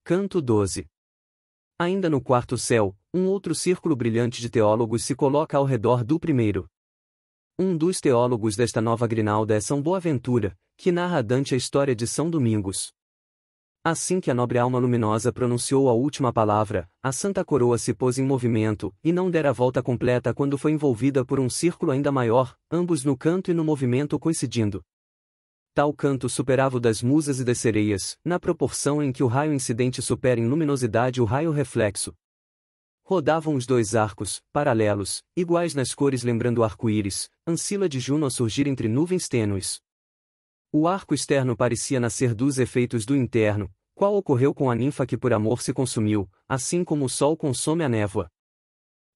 Canto 12. Ainda no quarto céu, um outro círculo brilhante de teólogos se coloca ao redor do primeiro. Um dos teólogos desta nova grinalda é São Boaventura, que narra a Dante a história de São Domingos. Assim que a nobre alma luminosa pronunciou a última palavra, a santa coroa se pôs em movimento, e não dera a volta completa quando foi envolvida por um círculo ainda maior, ambos no canto e no movimento coincidindo. Tal canto superava o das musas e das sereias, na proporção em que o raio incidente supera em luminosidade o raio reflexo. Rodavam os dois arcos, paralelos, iguais nas cores lembrando o arco-íris, ancila de Juno a surgir entre nuvens tênues. O arco externo parecia nascer dos efeitos do interno, qual ocorreu com a ninfa que por amor se consumiu, assim como o sol consome a névoa.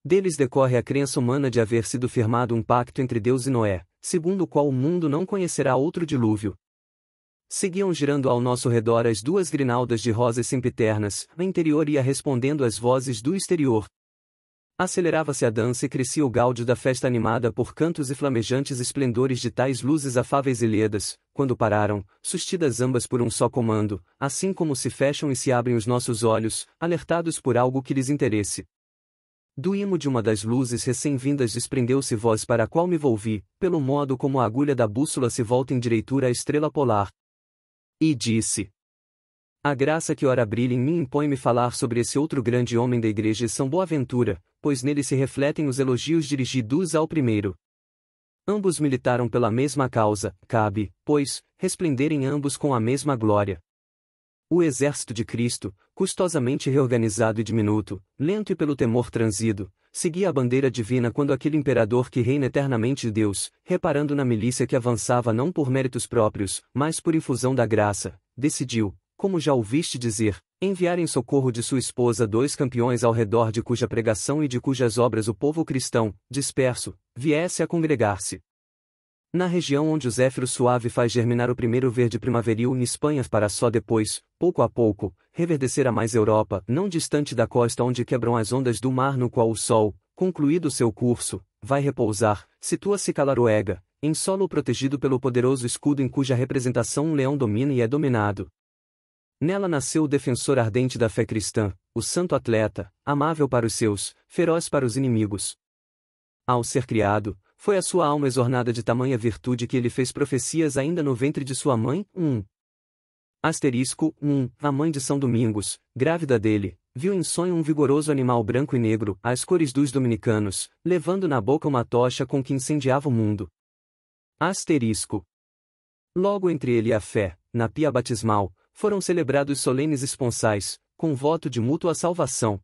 Deles decorre a crença humana de haver sido firmado um pacto entre Deus e Noé, segundo o qual o mundo não conhecerá outro dilúvio. Seguiam girando ao nosso redor as duas grinaldas de rosas sempiternas, o interior ia respondendo às vozes do exterior. Acelerava-se a dança e crescia o gáudio da festa animada por cantos e flamejantes esplendores de tais luzes afáveis e ledas, quando pararam, sustidas ambas por um só comando, assim como se fecham e se abrem os nossos olhos, alertados por algo que lhes interesse. Do imo de uma das luzes recém-vindas desprendeu-se voz para a qual me volvi, pelo modo como a agulha da bússola se volta em direitura à estrela polar. E disse: a graça que ora brilha em mim impõe-me falar sobre esse outro grande homem da Igreja São Boaventura, pois nele se refletem os elogios dirigidos ao primeiro. Ambos militaram pela mesma causa, cabe, pois, resplenderem ambos com a mesma glória. O exército de Cristo, custosamente reorganizado e diminuto, lento e pelo temor transido, seguia a bandeira divina quando aquele imperador que reina eternamente de Deus, reparando na milícia que avançava não por méritos próprios, mas por infusão da graça, decidiu, como já ouviste dizer, enviar em socorro de sua esposa dois campeões ao redor de cuja pregação e de cujas obras o povo cristão, disperso, viesse a congregar-se. Na região onde o zéfiro suave faz germinar o primeiro verde primaveril em Espanha para só depois, pouco a pouco, reverdecer a mais Europa, não distante da costa onde quebram as ondas do mar no qual o sol, concluído seu curso, vai repousar, situa-se Calaruega, em solo protegido pelo poderoso escudo em cuja representação um leão domina e é dominado. Nela nasceu o defensor ardente da fé cristã, o santo atleta, amável para os seus, feroz para os inimigos. Ao ser criado, foi a sua alma exornada de tamanha virtude que ele fez profecias ainda no ventre de sua mãe. A mãe de São Domingos, grávida dele, viu em sonho um vigoroso animal branco e negro, às cores dos dominicanos, levando na boca uma tocha com que incendiava o mundo. Logo entre ele e a fé, na pia batismal, foram celebrados solenes esponsais, com voto de mútua salvação.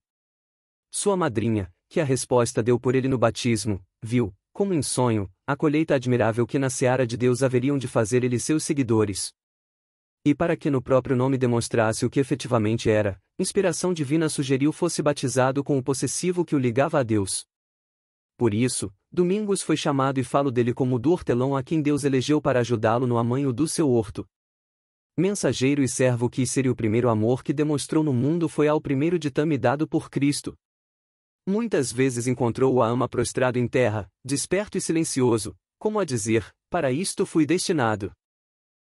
Sua madrinha, que a resposta deu por ele no batismo, viu, como em sonho, a colheita admirável que na seara de Deus haveriam de fazer ele seus seguidores. E para que no próprio nome demonstrasse o que efetivamente era, inspiração divina sugeriu fosse batizado com o possessivo que o ligava a Deus. Por isso, Domingos foi chamado e falo dele como do hortelão a quem Deus elegeu para ajudá-lo no amanho do seu horto. Mensageiro e servo quis ser, e o primeiro amor que demonstrou no mundo foi ao primeiro ditame dado por Cristo. Muitas vezes encontrou a ama prostrado em terra, desperto e silencioso, como a dizer, para isto fui destinado.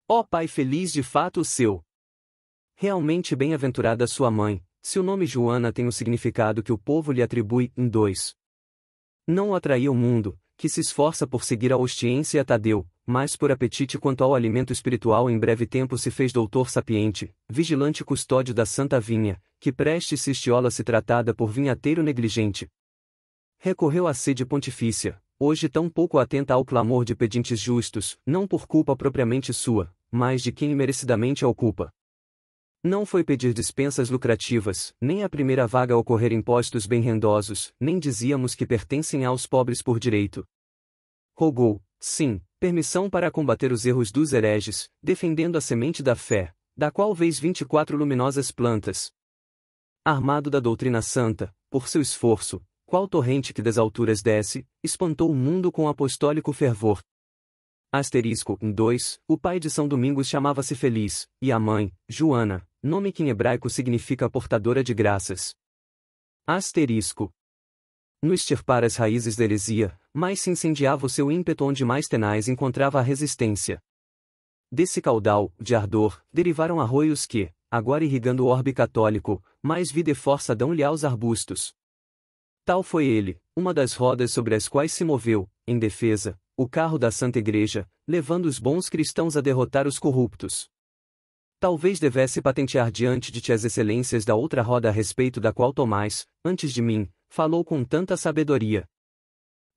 Ó Pai feliz de fato o seu! Realmente bem-aventurada sua mãe, se o nome Joana tem o significado que o povo lhe atribui. Não o atraía o mundo, que se esforça por seguir a Ostiense e a Tadeu, mas por apetite quanto ao alimento espiritual em breve tempo se fez doutor sapiente, vigilante custódio da santa vinha, que prestes se estiola-se tratada por vinhateiro negligente. Recorreu à sede pontifícia, hoje tão pouco atenta ao clamor de pedintes justos, não por culpa propriamente sua, mas de quem imerecidamente a ocupa. Não foi pedir dispensas lucrativas, nem a primeira vaga ocorrer impostos bem rendosos, nem dizíamos que pertencem aos pobres por direito. Rogou, sim, permissão para combater os erros dos hereges, defendendo a semente da fé, da qual vês 24 luminosas plantas. Armado da doutrina santa, por seu esforço, qual torrente que das alturas desce, espantou o mundo com apostólico fervor. O pai de São Domingos chamava-se Feliz, e a mãe, Joana, nome que em hebraico significa portadora de graças. No extirpar as raízes da heresia, mais se incendiava o seu ímpeto onde mais tenaz encontrava a resistência. Desse caudal, de ardor, derivaram arroios que, agora irrigando o orbe católico, mais vida e força dão-lhe aos arbustos. Tal foi ele, uma das rodas sobre as quais se moveu, em defesa, o carro da Santa Igreja, levando os bons cristãos a derrotar os corruptos. Talvez devesse patentear diante de ti as excelências da outra roda a respeito da qual Tomás, antes de mim, falou com tanta sabedoria.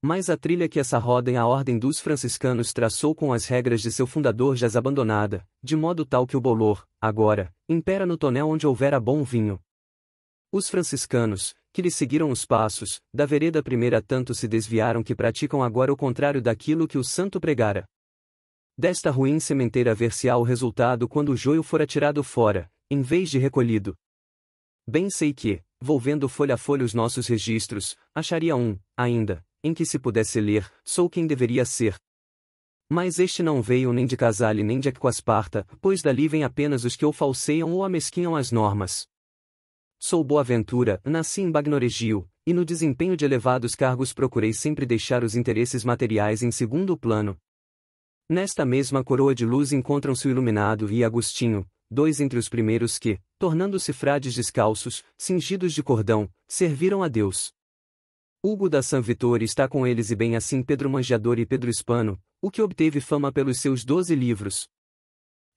Mas a trilha que essa roda em a ordem dos franciscanos traçou com as regras de seu fundador jaz abandonada, de modo tal que o bolor, agora, impera no tonel onde houvera bom vinho. Os franciscanos, que lhe seguiram os passos, da vereda primeira tanto se desviaram que praticam agora o contrário daquilo que o santo pregara. Desta ruim sementeira ver-se-á o resultado quando o joio for atirado fora, em vez de recolhido. Bem sei que, volvendo folha a folha os nossos registros, acharia ainda, em que se pudesse ler, sou quem deveria ser. Mas este não veio nem de Casale nem de Aquasparta, pois dali vêm apenas os que ou falseiam ou amesquinham as normas. Sou Boaventura, nasci em Bagnoregio, e no desempenho de elevados cargos procurei sempre deixar os interesses materiais em segundo plano. Nesta mesma coroa de luz encontram-se o Iluminado e Agostinho, dois entre os primeiros que, tornando-se frades descalços, cingidos de cordão, serviram a Deus. Hugo da San Vittore está com eles e bem assim Pedro Mangiador e Pedro Hispano, o que obteve fama pelos seus 12 livros.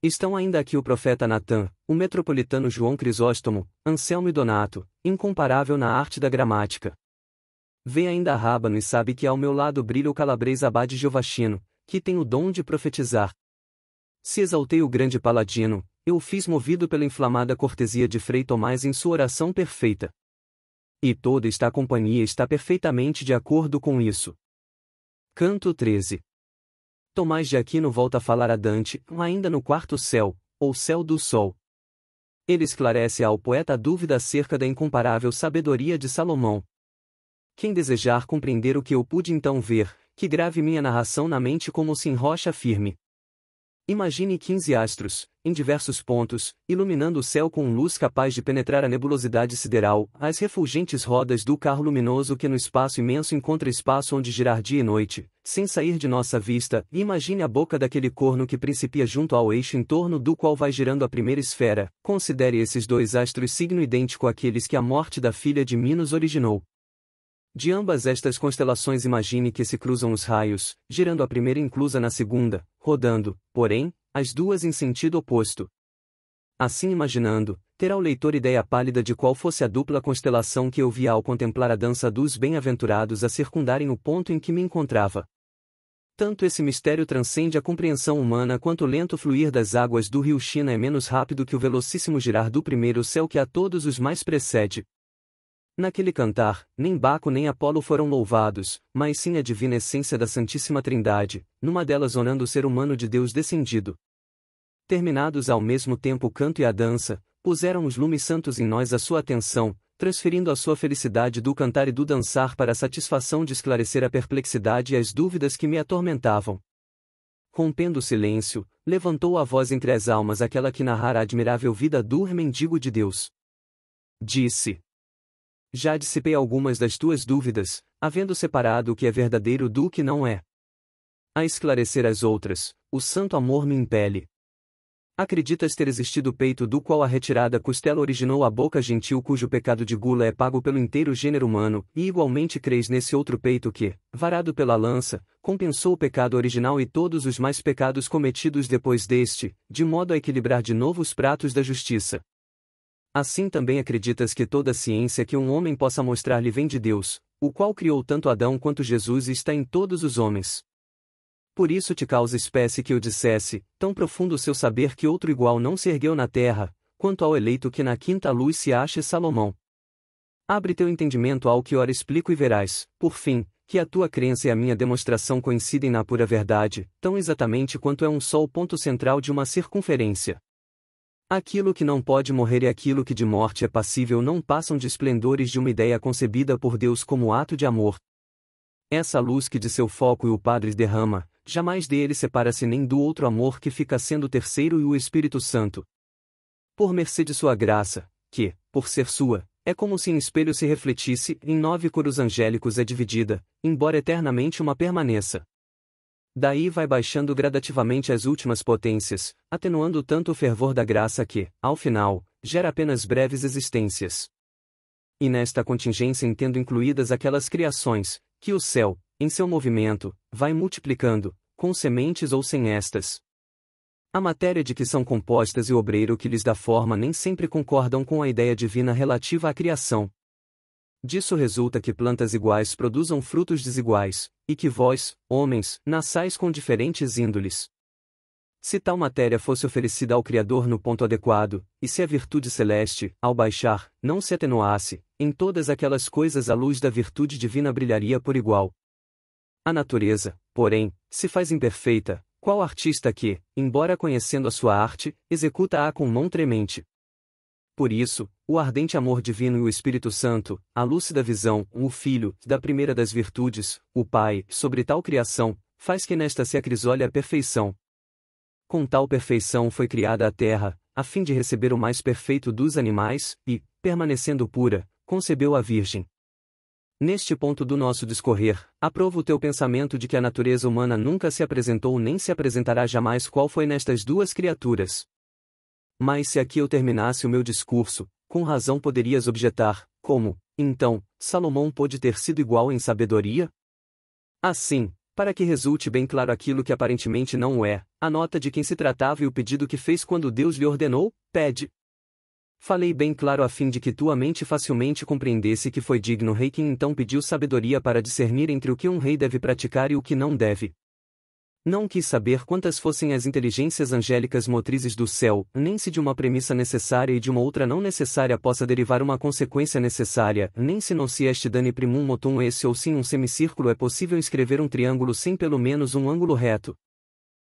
Estão ainda aqui o profeta Natan, o metropolitano João Crisóstomo, Anselmo e Donato, incomparável na arte da gramática. Vê ainda a Rábano e sabe que ao meu lado brilha o calabrês Abade Giovachino, que tem o dom de profetizar. Se exaltei o grande paladino, eu o fiz movido pela inflamada cortesia de Frei Tomás em sua oração perfeita. E toda esta companhia está perfeitamente de acordo com isso. Canto 13. Tomás de Aquino volta a falar a Dante, ainda no quarto céu, ou céu do sol. Ele esclarece ao poeta a dúvida acerca da incomparável sabedoria de Salomão. Quem desejar compreender o que eu pude então ver, que grave minha narração na mente como se em rocha firme. Imagine 15 astros, em diversos pontos, iluminando o céu com luz capaz de penetrar a nebulosidade sideral, as refulgentes rodas do carro luminoso que no espaço imenso encontra espaço onde girar dia e noite, sem sair de nossa vista, e imagine a boca daquele corno que principia junto ao eixo em torno do qual vai girando a primeira esfera, considere esses dois astros signo idêntico àqueles que a morte da filha de Minos originou. De ambas estas constelações imagine que se cruzam os raios, girando a primeira inclusa na segunda, rodando, porém, as duas em sentido oposto. Assim imaginando, terá o leitor ideia pálida de qual fosse a dupla constelação que eu via ao contemplar a dança dos bem-aventurados a circundarem o ponto em que me encontrava. Tanto esse mistério transcende a compreensão humana quanto o lento fluir das águas do rio China é menos rápido que o velocíssimo girar do primeiro céu que a todos os mais precede. Naquele cantar, nem Baco nem Apolo foram louvados, mas sim a divina essência da Santíssima Trindade, numa delas orando o ser humano de Deus descendido. Terminados ao mesmo tempo o canto e a dança, puseram os lumes santos em nós a sua atenção, transferindo a sua felicidade do cantar e do dançar para a satisfação de esclarecer a perplexidade e as dúvidas que me atormentavam. Rompendo o silêncio, levantou a voz entre as almas aquela que narrara a admirável vida do mendigo de Deus. Disse: já dissipei algumas das tuas dúvidas, havendo separado o que é verdadeiro do que não é. A esclarecer as outras, o santo amor me impele. Acreditas ter existido o peito do qual a retirada costela originou a boca gentil cujo pecado de gula é pago pelo inteiro gênero humano, e igualmente crês nesse outro peito que, varado pela lança, compensou o pecado original e todos os mais pecados cometidos depois deste, de modo a equilibrar de novo os pratos da justiça. Assim também acreditas que toda a ciência que um homem possa mostrar-lhe vem de Deus, o qual criou tanto Adão quanto Jesus e está em todos os homens. Por isso te causa espécie que eu dissesse, tão profundo o seu saber que outro igual não se ergueu na terra, quanto ao eleito que na quinta luz se ache Salomão. Abre teu entendimento ao que ora explico e verás, por fim, que a tua crença e a minha demonstração coincidem na pura verdade, tão exatamente quanto é um só o ponto central de uma circunferência. Aquilo que não pode morrer e aquilo que de morte é passível não passam de esplendores de uma ideia concebida por Deus como ato de amor. Essa luz que de seu foco o Padre derrama, jamais dele separa-se nem do outro amor que fica sendo o terceiro e o Espírito Santo. Por mercê de sua graça, que, por ser sua, é como se em espelho se refletisse, em 9 coros angélicos é dividida, embora eternamente uma permaneça. Daí vai baixando gradativamente as últimas potências, atenuando tanto o fervor da graça que, ao final, gera apenas breves existências. E nesta contingência entendo incluídas aquelas criações, que o céu, em seu movimento, vai multiplicando, com sementes ou sem estas. A matéria de que são compostas e o obreiro que lhes dá forma nem sempre concordam com a ideia divina relativa à criação. Disso resulta que plantas iguais produzam frutos desiguais, e que vós, homens, nasçais com diferentes índoles. Se tal matéria fosse oferecida ao Criador no ponto adequado, e se a virtude celeste, ao baixar, não se atenuasse, em todas aquelas coisas a luz da virtude divina brilharia por igual. A natureza, porém, se faz imperfeita, qual artista que, embora conhecendo a sua arte, executa-a com mão tremente. Por isso, o ardente amor divino e o Espírito Santo, a lúcida visão, o Filho, da primeira das virtudes, o Pai, sobre tal criação, faz que nesta se acrisole a perfeição. Com tal perfeição foi criada a terra, a fim de receber o mais perfeito dos animais, e, permanecendo pura, concebeu a Virgem. Neste ponto do nosso discorrer, aprovo o teu pensamento de que a natureza humana nunca se apresentou nem se apresentará jamais qual foi nestas duas criaturas. Mas se aqui eu terminasse o meu discurso, com razão poderias objetar, como, então, Salomão pôde ter sido igual em sabedoria? Assim, para que resulte bem claro aquilo que aparentemente não o é, a nota de quem se tratava e o pedido que fez quando Deus lhe ordenou, pede. Falei bem claro a fim de que tua mente facilmente compreendesse que foi digno rei quem então pediu sabedoria para discernir entre o que um rei deve praticar e o que não deve. Não quis saber quantas fossem as inteligências angélicas motrizes do céu, nem se de uma premissa necessária e de uma outra não necessária possa derivar uma consequência necessária, nem se non si est dani primum motum esse ou sim um semicírculo é possível escrever um triângulo sem pelo menos um ângulo reto.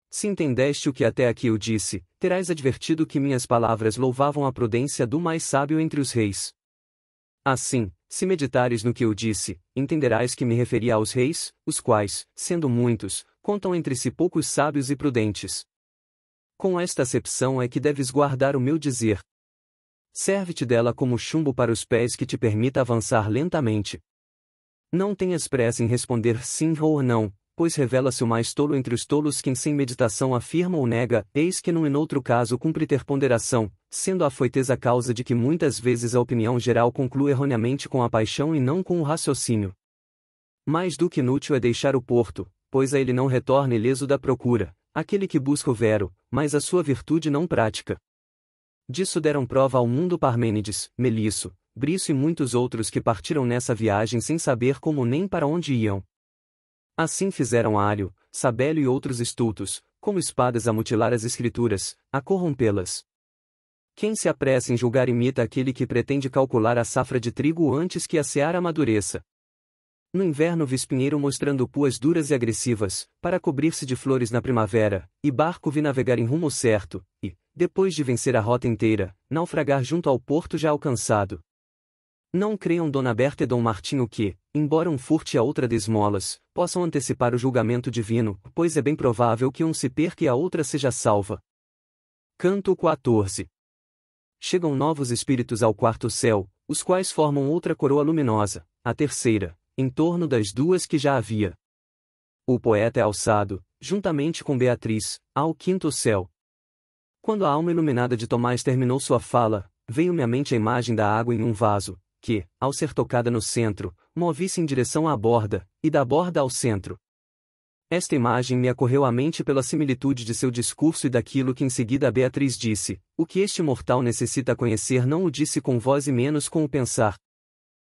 Se entendeste o que até aqui eu disse, terás advertido que minhas palavras louvavam a prudência do mais sábio entre os reis. Assim, se meditares no que eu disse, entenderás que me referia aos reis, os quais, sendo muitos, contam entre si poucos sábios e prudentes. Com esta acepção é que deves guardar o meu dizer. Serve-te dela como chumbo para os pés que te permita avançar lentamente. Não tenhas pressa em responder sim ou não, pois revela-se o mais tolo entre os tolos quem sem meditação afirma ou nega, eis que num e noutro caso cumpre ter ponderação, sendo a afoiteza a causa de que muitas vezes a opinião geral conclui erroneamente com a paixão e não com o raciocínio. Mais do que inútil é deixar o porto, pois a ele não retorna ileso da procura, aquele que busca o vero, mas a sua virtude não prática. Disso deram prova ao mundo Parmênides, Melisso, Briço e muitos outros que partiram nessa viagem sem saber como nem para onde iam. Assim fizeram Ário, Sabélio e outros estultos, como espadas a mutilar as escrituras, a corrompê-las. Quem se apressa em julgar imita aquele que pretende calcular a safra de trigo antes que a seara amadureça. No inverno vi espinheiro mostrando puas duras e agressivas, para cobrir-se de flores na primavera, e barco vi navegar em rumo certo, e, depois de vencer a rota inteira, naufragar junto ao porto já alcançado. Não creiam Dona Berta e Dom Martinho que, embora um furte a outra de esmolas, possam antecipar o julgamento divino, pois é bem provável que um se perca e a outra seja salva. Canto 14. Chegam novos espíritos ao quarto céu, os quais formam outra coroa luminosa, a terceira, em torno das duas que já havia. O poeta é alçado, juntamente com Beatriz, ao quinto céu. Quando a alma iluminada de Tomás terminou sua fala, veio-me à mente a imagem da água em um vaso, que, ao ser tocada no centro, move-se em direção à borda, e da borda ao centro. Esta imagem me ocorreu à mente pela similitude de seu discurso e daquilo que em seguida a Beatriz disse: o que este mortal necessita conhecer não o disse com voz e menos com o pensar.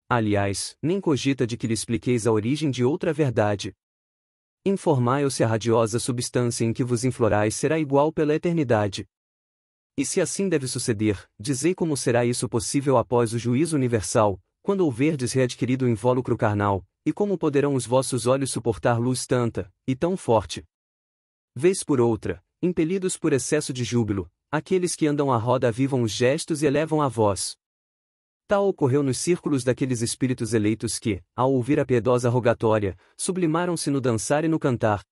Aliás, nem cogita de que lhe expliqueis a origem de outra verdade. Informai-o se a radiosa substância em que vos inflorais será igual pela eternidade. E se assim deve suceder, dizei como será isso possível após o juízo universal, quando houverdes readquirido o invólucro carnal, e como poderão os vossos olhos suportar luz tanta, e tão forte. Vez por outra, impelidos por excesso de júbilo, aqueles que andam à roda avivam os gestos e elevam a voz. Tal ocorreu nos círculos daqueles espíritos eleitos que, ao ouvir a piedosa rogatória, sublimaram-se no dançar e no cantar.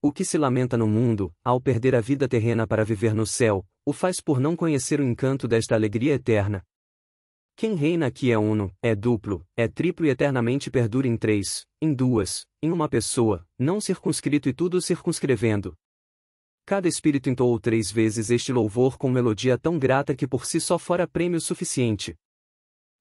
O que se lamenta no mundo, ao perder a vida terrena para viver no céu, o faz por não conhecer o encanto desta alegria eterna. Quem reina aqui é uno, é duplo, é triplo e eternamente perdura em três, em duas, em uma pessoa, não circunscrito e tudo circunscrevendo. Cada espírito entoou 3 vezes este louvor com melodia tão grata que por si só fora prêmio suficiente.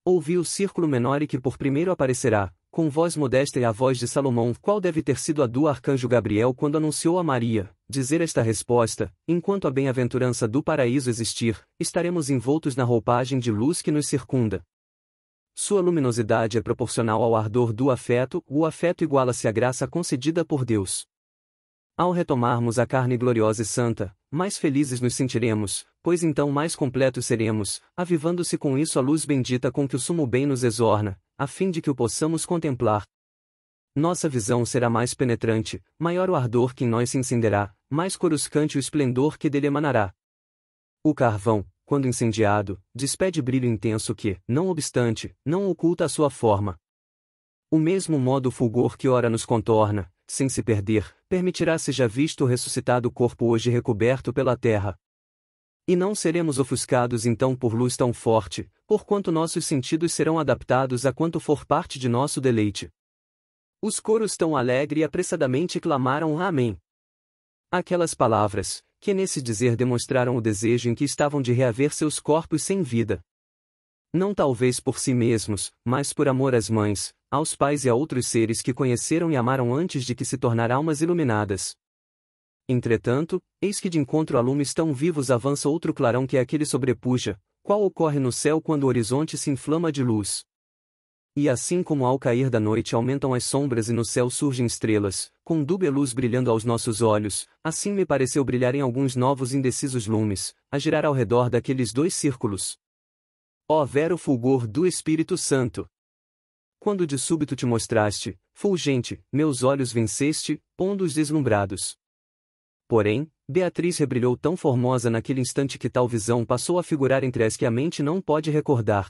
Ouvi o círculo menor e que por primeiro aparecerá, com voz modesta e a voz de Salomão, qual deve ter sido a do arcanjo Gabriel quando anunciou a Maria, dizer esta resposta: enquanto a bem-aventurança do paraíso existir, estaremos envoltos na roupagem de luz que nos circunda. Sua luminosidade é proporcional ao ardor do afeto, o afeto iguala-se à graça concedida por Deus. Ao retomarmos a carne gloriosa e santa, mais felizes nos sentiremos, pois então mais completos seremos, avivando-se com isso a luz bendita com que o sumo bem nos exorna, a fim de que o possamos contemplar. Nossa visão será mais penetrante, maior o ardor que em nós se incenderá, mais coruscante o esplendor que dele emanará. O carvão, quando incendiado, despede brilho intenso que, não obstante, não oculta a sua forma. O mesmo modo o fulgor que ora nos contorna, sem se perder, permitirá seja visto o ressuscitado corpo hoje recoberto pela terra. E não seremos ofuscados então por luz tão forte, porquanto nossos sentidos serão adaptados a quanto for parte de nosso deleite. Os coros tão alegre e apressadamente clamaram Amém. Aquelas palavras, que nesse dizer demonstraram o desejo em que estavam de reaver seus corpos sem vida. Não talvez por si mesmos, mas por amor às mães, aos pais e a outros seres que conheceram e amaram antes de que se tornaram almas iluminadas. Entretanto, eis que de encontro a lumes tão vivos avança outro clarão que é aquele sobrepuja, qual ocorre no céu quando o horizonte se inflama de luz. E assim como ao cair da noite aumentam as sombras e no céu surgem estrelas, com dúbia luz brilhando aos nossos olhos, assim me pareceu brilharem alguns novos indecisos lumes, a girar ao redor daqueles 2 círculos. Ó vero fulgor do Espírito Santo! Quando de súbito te mostraste, fulgente, meus olhos venceste, pondo-os deslumbrados. Porém, Beatriz rebrilhou tão formosa naquele instante que tal visão passou a figurar entre as que a mente não pode recordar.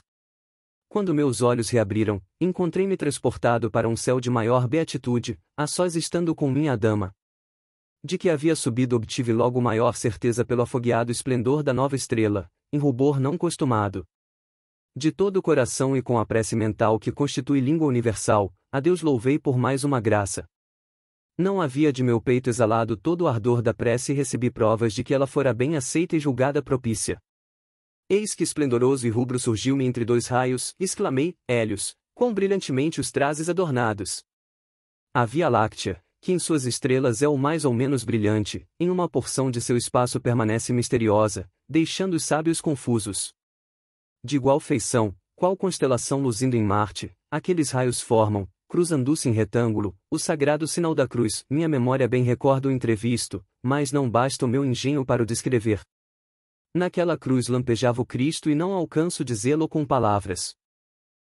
Quando meus olhos reabriram, encontrei-me transportado para um céu de maior beatitude, a sós estando com minha dama. De que havia subido obtive logo maior certeza pelo afogueado esplendor da nova estrela, em rubor não costumado. De todo o coração e com a prece mental que constitui língua universal, a Deus louvei por mais uma graça. Não havia de meu peito exalado todo o ardor da prece e recebi provas de que ela fora bem aceita e julgada propícia. Eis que esplendoroso e rubro surgiu-me entre 2 raios, exclamei, Hélios, quão brilhantemente os trazes adornados! A Via Láctea, que em suas estrelas é o mais ou menos brilhante, em uma porção de seu espaço permanece misteriosa, deixando os sábios confusos. De igual feição, qual constelação luzindo em Marte, aqueles raios formam, cruzando-se em retângulo, o sagrado sinal da cruz. Minha memória bem recorda o entrevisto, mas não basta o meu engenho para o descrever. Naquela cruz lampejava o Cristo e não alcanço dizê-lo com palavras.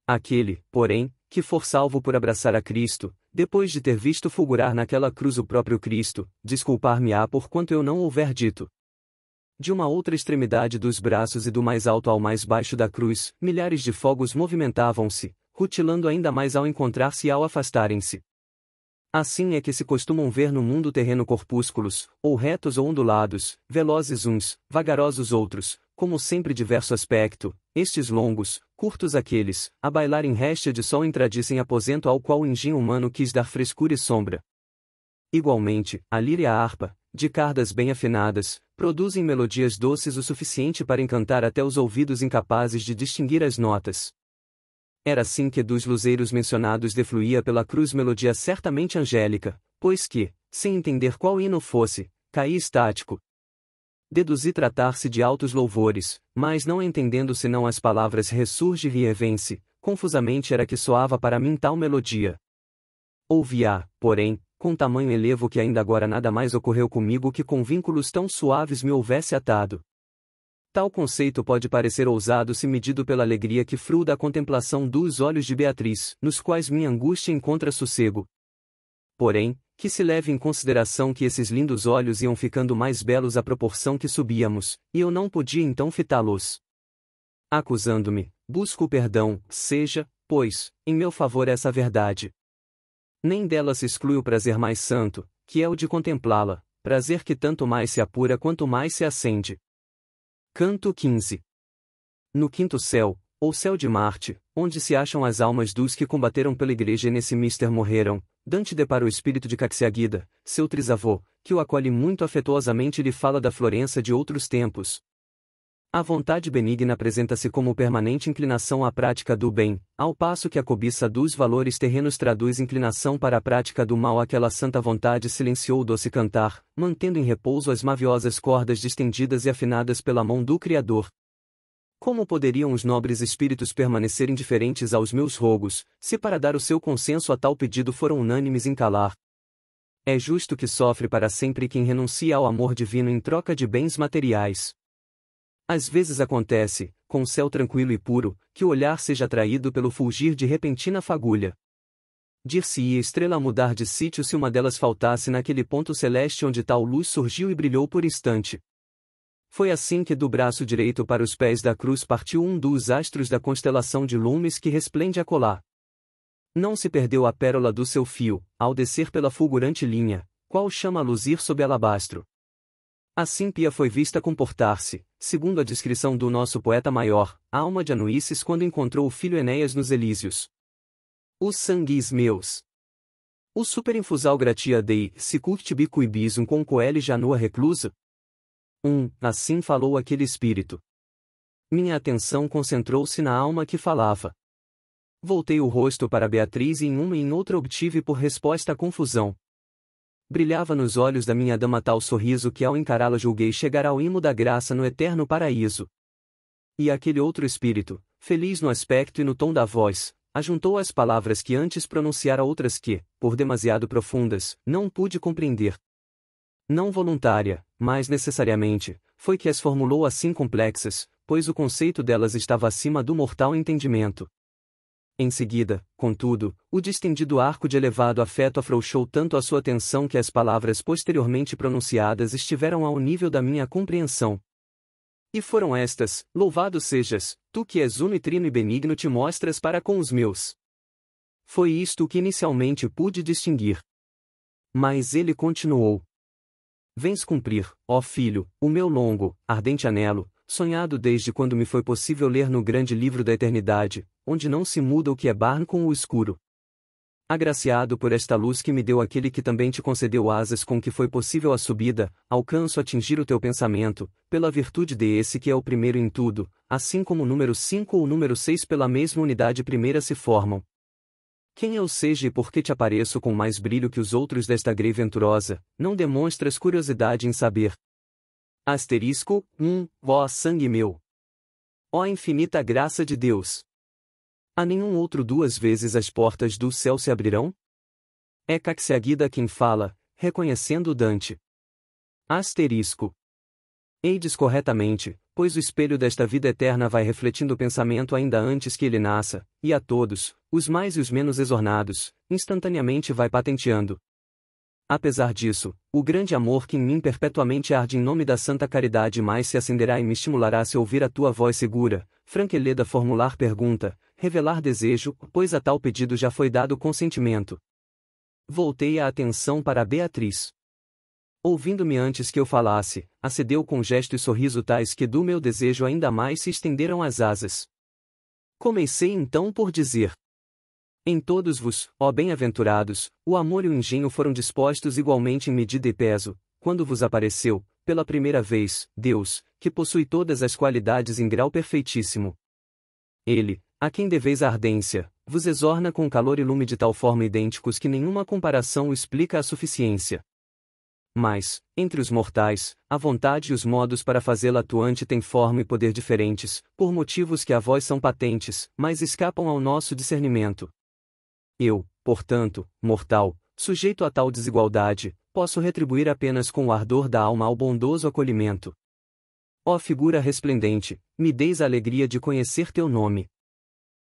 Aquele, porém, que for salvo por abraçar a Cristo, depois de ter visto fulgurar naquela cruz o próprio Cristo, desculpar-me-á por quanto eu não houver dito. De uma outra extremidade dos braços e do mais alto ao mais baixo da cruz, milhares de fogos movimentavam-se, rutilando ainda mais ao encontrar-se e ao afastarem-se. Assim é que se costumam ver no mundo terreno corpúsculos, ou retos ou ondulados, velozes uns, vagarosos outros, como sempre diverso aspecto, estes longos, curtos aqueles, a bailar em réstia de sol entradissem aposento ao qual o engenho humano quis dar frescura e sombra. Igualmente, a lira e a harpa, de cardas bem afinadas, produzem melodias doces o suficiente para encantar até os ouvidos incapazes de distinguir as notas. Era assim que dos luzeiros mencionados defluía pela cruz melodia certamente angélica, pois que, sem entender qual hino fosse, caí estático. Deduzi tratar-se de altos louvores, mas não entendendo senão as palavras ressurge e revence, confusamente era que soava para mim tal melodia. Ouvi-a, porém, com tamanho elevo que ainda agora nada mais ocorreu comigo que com vínculos tão suaves me houvesse atado. Tal conceito pode parecer ousado se medido pela alegria que frua da contemplação dos olhos de Beatriz, nos quais minha angústia encontra sossego. Porém, que se leve em consideração que esses lindos olhos iam ficando mais belos à proporção que subíamos, e eu não podia então fitá-los. Acusando-me, busco o perdão, seja, pois, em meu favor essa verdade. Nem dela se exclui o prazer mais santo, que é o de contemplá-la, prazer que tanto mais se apura quanto mais se acende. Canto 15. No quinto céu, ou céu de Marte, onde se acham as almas dos que combateram pela Igreja e nesse mister morreram, Dante depara o espírito de Caxiagida, seu trisavô, que o acolhe muito afetuosamente e lhe fala da Florença de outros tempos. A vontade benigna apresenta-se como permanente inclinação à prática do bem, ao passo que a cobiça dos valores terrenos traduz inclinação para a prática do mal. Aquela santa vontade silenciou o doce cantar, mantendo em repouso as maviosas cordas distendidas e afinadas pela mão do Criador. Como poderiam os nobres espíritos permanecer indiferentes aos meus rogos, se para dar o seu consenso a tal pedido foram unânimes em calar? É justo que sofre para sempre quem renuncia ao amor divino em troca de bens materiais. Às vezes acontece, com o céu tranquilo e puro, que o olhar seja atraído pelo fulgir de repentina fagulha. Dir-se-ia estrela a mudar de sítio se uma delas faltasse naquele ponto celeste onde tal luz surgiu e brilhou por instante. Foi assim que do braço direito para os pés da cruz partiu um dos astros da constelação de lumes que resplende acolá. Não se perdeu a pérola do seu fio, ao descer pela fulgurante linha, qual chama a luzir sob alabastro. Assim Pia foi vista comportar-se, segundo a descrição do nosso poeta maior, a alma de Anuíces quando encontrou o filho Enéas nos Elísios. Os sanguis meus. O superinfusal gratia dei, sicut tibi cuibis com coeli janua reclusa. Assim falou aquele espírito. Minha atenção concentrou-se na alma que falava. Voltei o rosto para Beatriz e em uma e em outra obtive por resposta a confusão. Brilhava nos olhos da minha dama tal sorriso que ao encará-la julguei chegar ao imo da graça no eterno paraíso. E aquele outro espírito, feliz no aspecto e no tom da voz, ajuntou as palavras que antes pronunciara outras que, por demasiado profundas, não pude compreender. Não voluntária, mas necessariamente, foi que as formulou assim complexas, pois o conceito delas estava acima do mortal entendimento. Em seguida, contudo, o distendido arco de elevado afeto afrouxou tanto a sua atenção que as palavras posteriormente pronunciadas estiveram ao nível da minha compreensão. E foram estas: louvado sejas, tu que és uno e trino e benigno te mostras para com os meus. Foi isto o que inicialmente pude distinguir. Mas ele continuou. Vens cumprir, ó filho, o meu longo, ardente anelo, sonhado desde quando me foi possível ler no grande livro da eternidade, onde não se muda o que é barro com o escuro. Agraciado por esta luz que me deu aquele que também te concedeu asas com que foi possível a subida, alcanço atingir o teu pensamento, pela virtude de esse que é o primeiro em tudo, assim como o número 5 ou o número 6 pela mesma unidade primeira se formam. Quem eu seja e por que te apareço com mais brilho que os outros desta grei venturosa, não demonstras curiosidade em saber. Asterisco, ó sangue meu! Ó infinita graça de Deus! A nenhum outro duas vezes as portas do céu se abrirão? É Caxiagida quem fala, reconhecendo Dante. Asterisco. Eides corretamente, pois o espelho desta vida eterna vai refletindo o pensamento ainda antes que ele nasça, e a todos, os mais e os menos exornados, instantaneamente vai patenteando. Apesar disso, o grande amor que em mim perpetuamente arde em nome da santa caridade mais se acenderá e me estimulará se ouvir a tua voz segura, franqueleda formular pergunta, revelar desejo, pois a tal pedido já foi dado consentimento. Voltei a atenção para Beatriz. Ouvindo-me antes que eu falasse, acedeu com gesto e sorriso tais que do meu desejo ainda mais se estenderam as asas. Comecei então por dizer: em todos vos, ó bem-aventurados, o amor e o engenho foram dispostos igualmente em medida e peso, quando vos apareceu, pela primeira vez, Deus, que possui todas as qualidades em grau perfeitíssimo. Ele, a quem deveis a ardência, vos exorna com calor e lume de tal forma idênticos que nenhuma comparação o explica a suficiência. Mas, entre os mortais, a vontade e os modos para fazê-la atuante têm forma e poder diferentes, por motivos que a vós são patentes, mas escapam ao nosso discernimento. Eu, portanto, mortal, sujeito a tal desigualdade, posso retribuir apenas com o ardor da alma ao bondoso acolhimento. Ó figura resplendente, me deis a alegria de conhecer teu nome.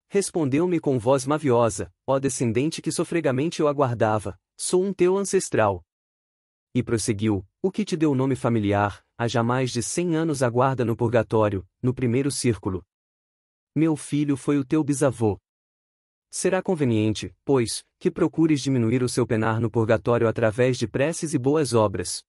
Respondeu-me com voz maviosa, ó descendente que sofregamente eu aguardava, sou um teu ancestral. E prosseguiu, o que te deu nome familiar, há já mais de 100 anos aguarda no purgatório, no primeiro círculo. Meu filho foi o teu bisavô. Será conveniente, pois, que procures diminuir o seu penar no purgatório através de preces e boas obras.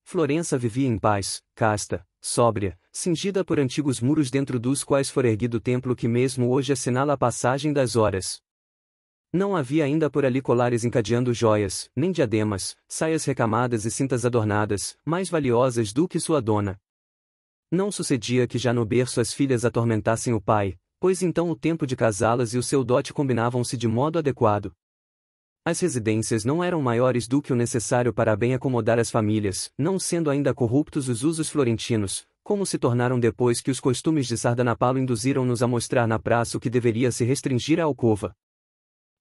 Florença vivia em paz, casta, sóbria, cingida por antigos muros dentro dos quais fora erguido o templo que mesmo hoje assinala a passagem das horas. Não havia ainda por ali colares encadeando joias, nem diademas, saias recamadas e cintas adornadas, mais valiosas do que sua dona. Não sucedia que já no berço as filhas atormentassem o pai, pois então o tempo de casá-las e o seu dote combinavam-se de modo adequado. As residências não eram maiores do que o necessário para bem acomodar as famílias, não sendo ainda corruptos os usos florentinos, como se tornaram depois que os costumes de Sardanapalo induziram-nos a mostrar na praça o que deveria se restringir à alcova.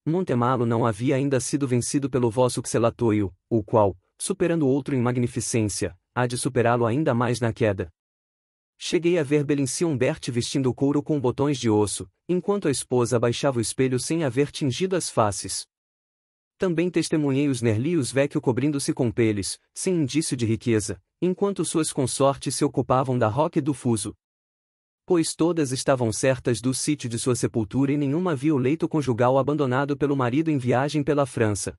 Montemalo não havia ainda sido vencido pelo vosso Xelatóio, o qual, superando outro em magnificência, há de superá-lo ainda mais na queda. Cheguei a ver Belinciambert vestindo couro com botões de osso, enquanto a esposa abaixava o espelho sem haver tingido as faces. Também testemunhei os Nerlios Vecchio cobrindo-se com peles, sem indício de riqueza, enquanto suas consortes se ocupavam da Roque do Fuso. Pois todas estavam certas do sítio de sua sepultura e nenhuma via o leito conjugal abandonado pelo marido em viagem pela França.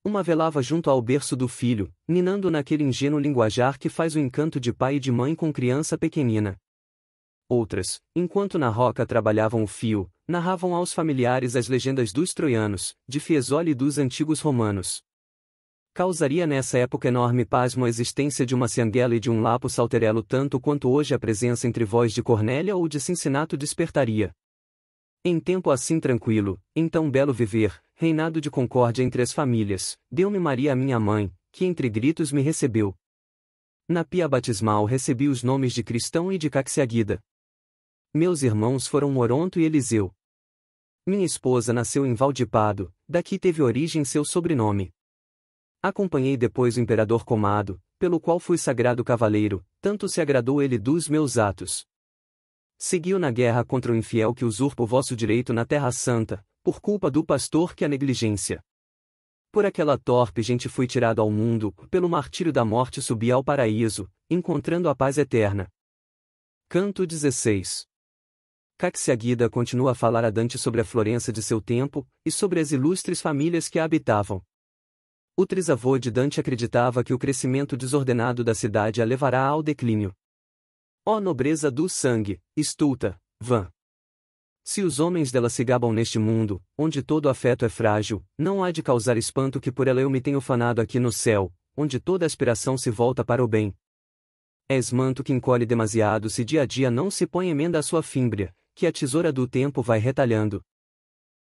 Uma velava junto ao berço do filho, ninando naquele ingênuo linguajar que faz o encanto de pai e de mãe com criança pequenina. Outras, enquanto na roca trabalhavam o fio, narravam aos familiares as legendas dos troianos, de Fiesole e dos antigos romanos. Causaria nessa época enorme pasmo a existência de uma Cianguela e de um Lapo Salterello tanto quanto hoje a presença entre vós de Cornélia ou de Cincinato despertaria. Em tempo assim tranquilo, em tão belo viver, reinado de concórdia entre as famílias, deu-me Maria a minha mãe, que entre gritos me recebeu. Na pia batismal recebi os nomes de Cristão e de Caxiaguida. Meus irmãos foram Moronto e Eliseu. Minha esposa nasceu em Valdipado, daqui teve origem seu sobrenome. Acompanhei depois o imperador Comado, pelo qual fui sagrado cavaleiro, tanto se agradou ele dos meus atos. Seguiu na guerra contra o infiel que usurpa o vosso direito na Terra Santa, por culpa do pastor que a negligência. Por aquela torpe gente fui tirado ao mundo, pelo martírio da morte subi ao paraíso, encontrando a paz eterna. Canto 16. Caxiaguida continua a falar a Dante sobre a Florença de seu tempo, e sobre as ilustres famílias que a habitavam. O trisavô de Dante acreditava que o crescimento desordenado da cidade a levará ao declínio. Ó nobreza do sangue, estulta, vã! Se os homens dela se gabam neste mundo, onde todo afeto é frágil, não há de causar espanto que por ela eu me tenho fanado aqui no céu, onde toda aspiração se volta para o bem. És manto que encolhe demasiado se dia a dia não se põe emenda à sua fímbria, que a tesoura do tempo vai retalhando.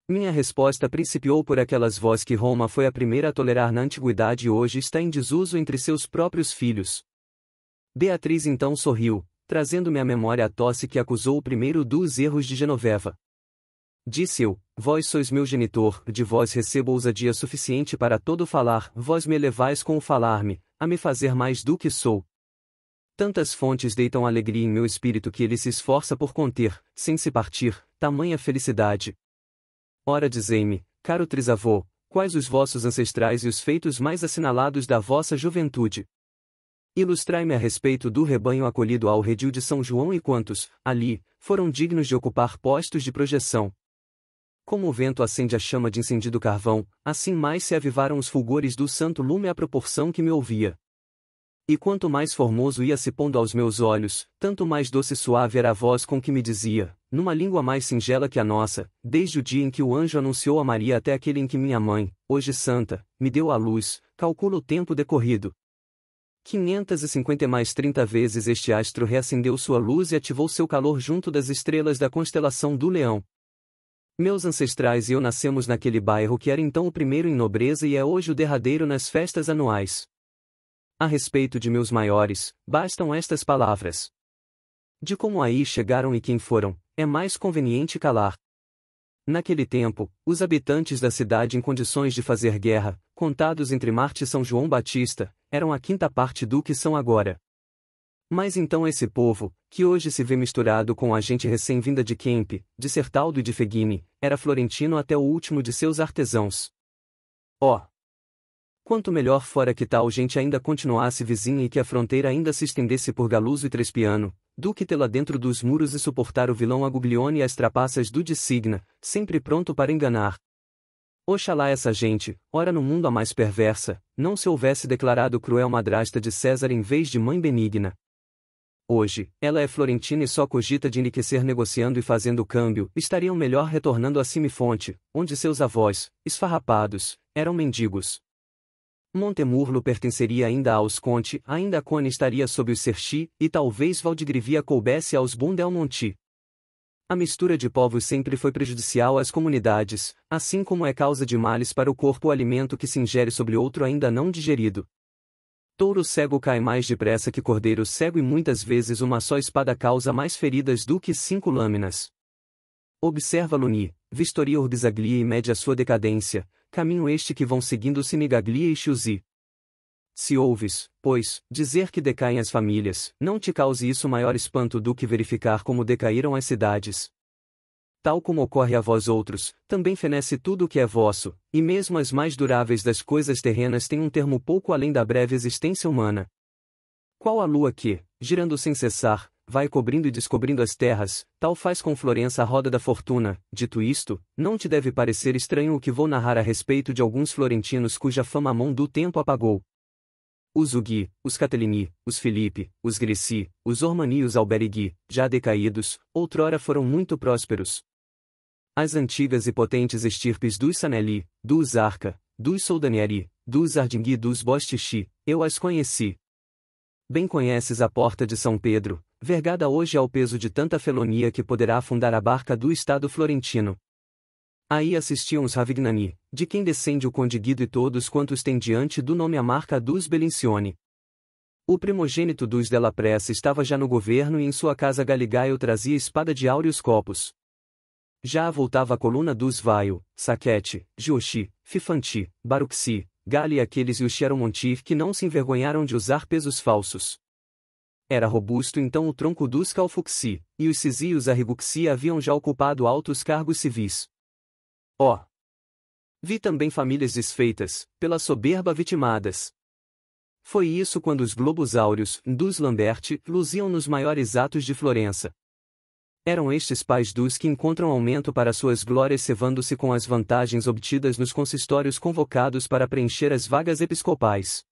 Minha resposta principiou por aquelas vozes que Roma foi a primeira a tolerar na antiguidade e hoje está em desuso entre seus próprios filhos. Beatriz então sorriu, trazendo-me à memória a tosse que acusou o primeiro dos erros de Genoveva. Disse eu, vós sois meu genitor, de vós recebo ousadia suficiente para todo falar, vós me elevais com o falar-me, a me fazer mais do que sou. Tantas fontes deitam alegria em meu espírito que ele se esforça por conter, sem se partir, tamanha felicidade. Ora dizei-me, caro trisavô, quais os vossos ancestrais e os feitos mais assinalados da vossa juventude? Ilustrai-me a respeito do rebanho acolhido ao redil de São João e quantos, ali, foram dignos de ocupar postos de projeção. Como o vento acende a chama de incendido carvão, assim mais se avivaram os fulgores do santo lume à proporção que me ouvia. E quanto mais formoso ia se pondo aos meus olhos, tanto mais doce e suave era a voz com que me dizia, numa língua mais singela que a nossa, desde o dia em que o anjo anunciou a Maria até aquele em que minha mãe, hoje santa, me deu à luz, calculo o tempo decorrido. 550 mais 30 vezes este astro reacendeu sua luz e ativou seu calor junto das estrelas da constelação do Leão. Meus ancestrais e eu nascemos naquele bairro que era então o primeiro em nobreza e é hoje o derradeiro nas festas anuais. A respeito de meus maiores, bastam estas palavras. De como aí chegaram e quem foram, é mais conveniente calar. Naquele tempo, os habitantes da cidade em condições de fazer guerra, contados entre Marte e São João Batista, eram a quinta parte do que são agora. Mas então esse povo, que hoje se vê misturado com a gente recém-vinda de Kemp, de Sertaldo e de Fegini, era florentino até o último de seus artesãos. Oh! Quanto melhor fora que tal gente ainda continuasse vizinha e que a fronteira ainda se estendesse por Galuso e Trespiano, do que tê-la dentro dos muros e suportar o vilão Aguglione e as trapaças do Dissigna, sempre pronto para enganar. Oxalá essa gente, ora no mundo a mais perversa, não se houvesse declarado cruel madrasta de César em vez de mãe benigna. Hoje, ela é florentina e só cogita de enriquecer negociando e fazendo câmbio. Estariam melhor retornando a Cimifonte, onde seus avós, esfarrapados, eram mendigos. Montemurlo pertenceria ainda aos Conti, ainda Cone estaria sob os Cerchi, e talvez Valdigrivia coubesse aos Buondelmonti. A mistura de povos sempre foi prejudicial às comunidades, assim como é causa de males para o corpo o alimento que se ingere sobre outro ainda não digerido. Touro cego cai mais depressa que cordeiro cego e muitas vezes uma só espada causa mais feridas do que 5 lâminas. Observa Luni, vistoria Orbisaglia e mede a sua decadência, caminho este que vão seguindo Sinigaglia e Chiusi. Se ouves, pois, dizer que decaem as famílias, não te cause isso maior espanto do que verificar como decaíram as cidades. Tal como ocorre a vós outros, também fenece tudo o que é vosso, e mesmo as mais duráveis das coisas terrenas têm um termo pouco além da breve existência humana. Qual a lua que, girando sem cessar, vai cobrindo e descobrindo as terras, tal faz com Florença a roda da fortuna. Dito isto, não te deve parecer estranho o que vou narrar a respeito de alguns florentinos cuja fama a mão do tempo apagou. Os Ughi, os Catelini, os Filipe, os Greci, os Ormani e os Alberighi, já decaídos, outrora foram muito prósperos. As antigas e potentes estirpes dos Sanelli, dos Arca, dos Soldanieri, dos Ardingui e dos Bostichi, eu as conheci. Bem conheces a Porta de São Pedro, vergada hoje ao peso de tanta felonia que poderá afundar a barca do Estado florentino. Aí assistiam os Ravignani, de quem descende o Conde Guido e todos quantos têm diante do nome a marca dos Belincioni. O primogênito dos Della Pressa estava já no governo e em sua casa Galigaio trazia espada de áureos copos. Já voltava a coluna dos Vaio, Saquete, Giochi, Fifanti, Baruxi, Gali e aqueles e os Chiaromonti que não se envergonharam de usar pesos falsos. Era robusto então o tronco dos Calfuxi, e os Sisi e os Arriguxi haviam já ocupado altos cargos civis. Vi também famílias desfeitas, pela soberba vitimadas. Foi isso quando os globos áureos, dos Lamberti, luziam nos maiores atos de Florença. Eram estes pais dos que encontram aumento para suas glórias cevando-se com as vantagens obtidas nos consistórios convocados para preencher as vagas episcopais.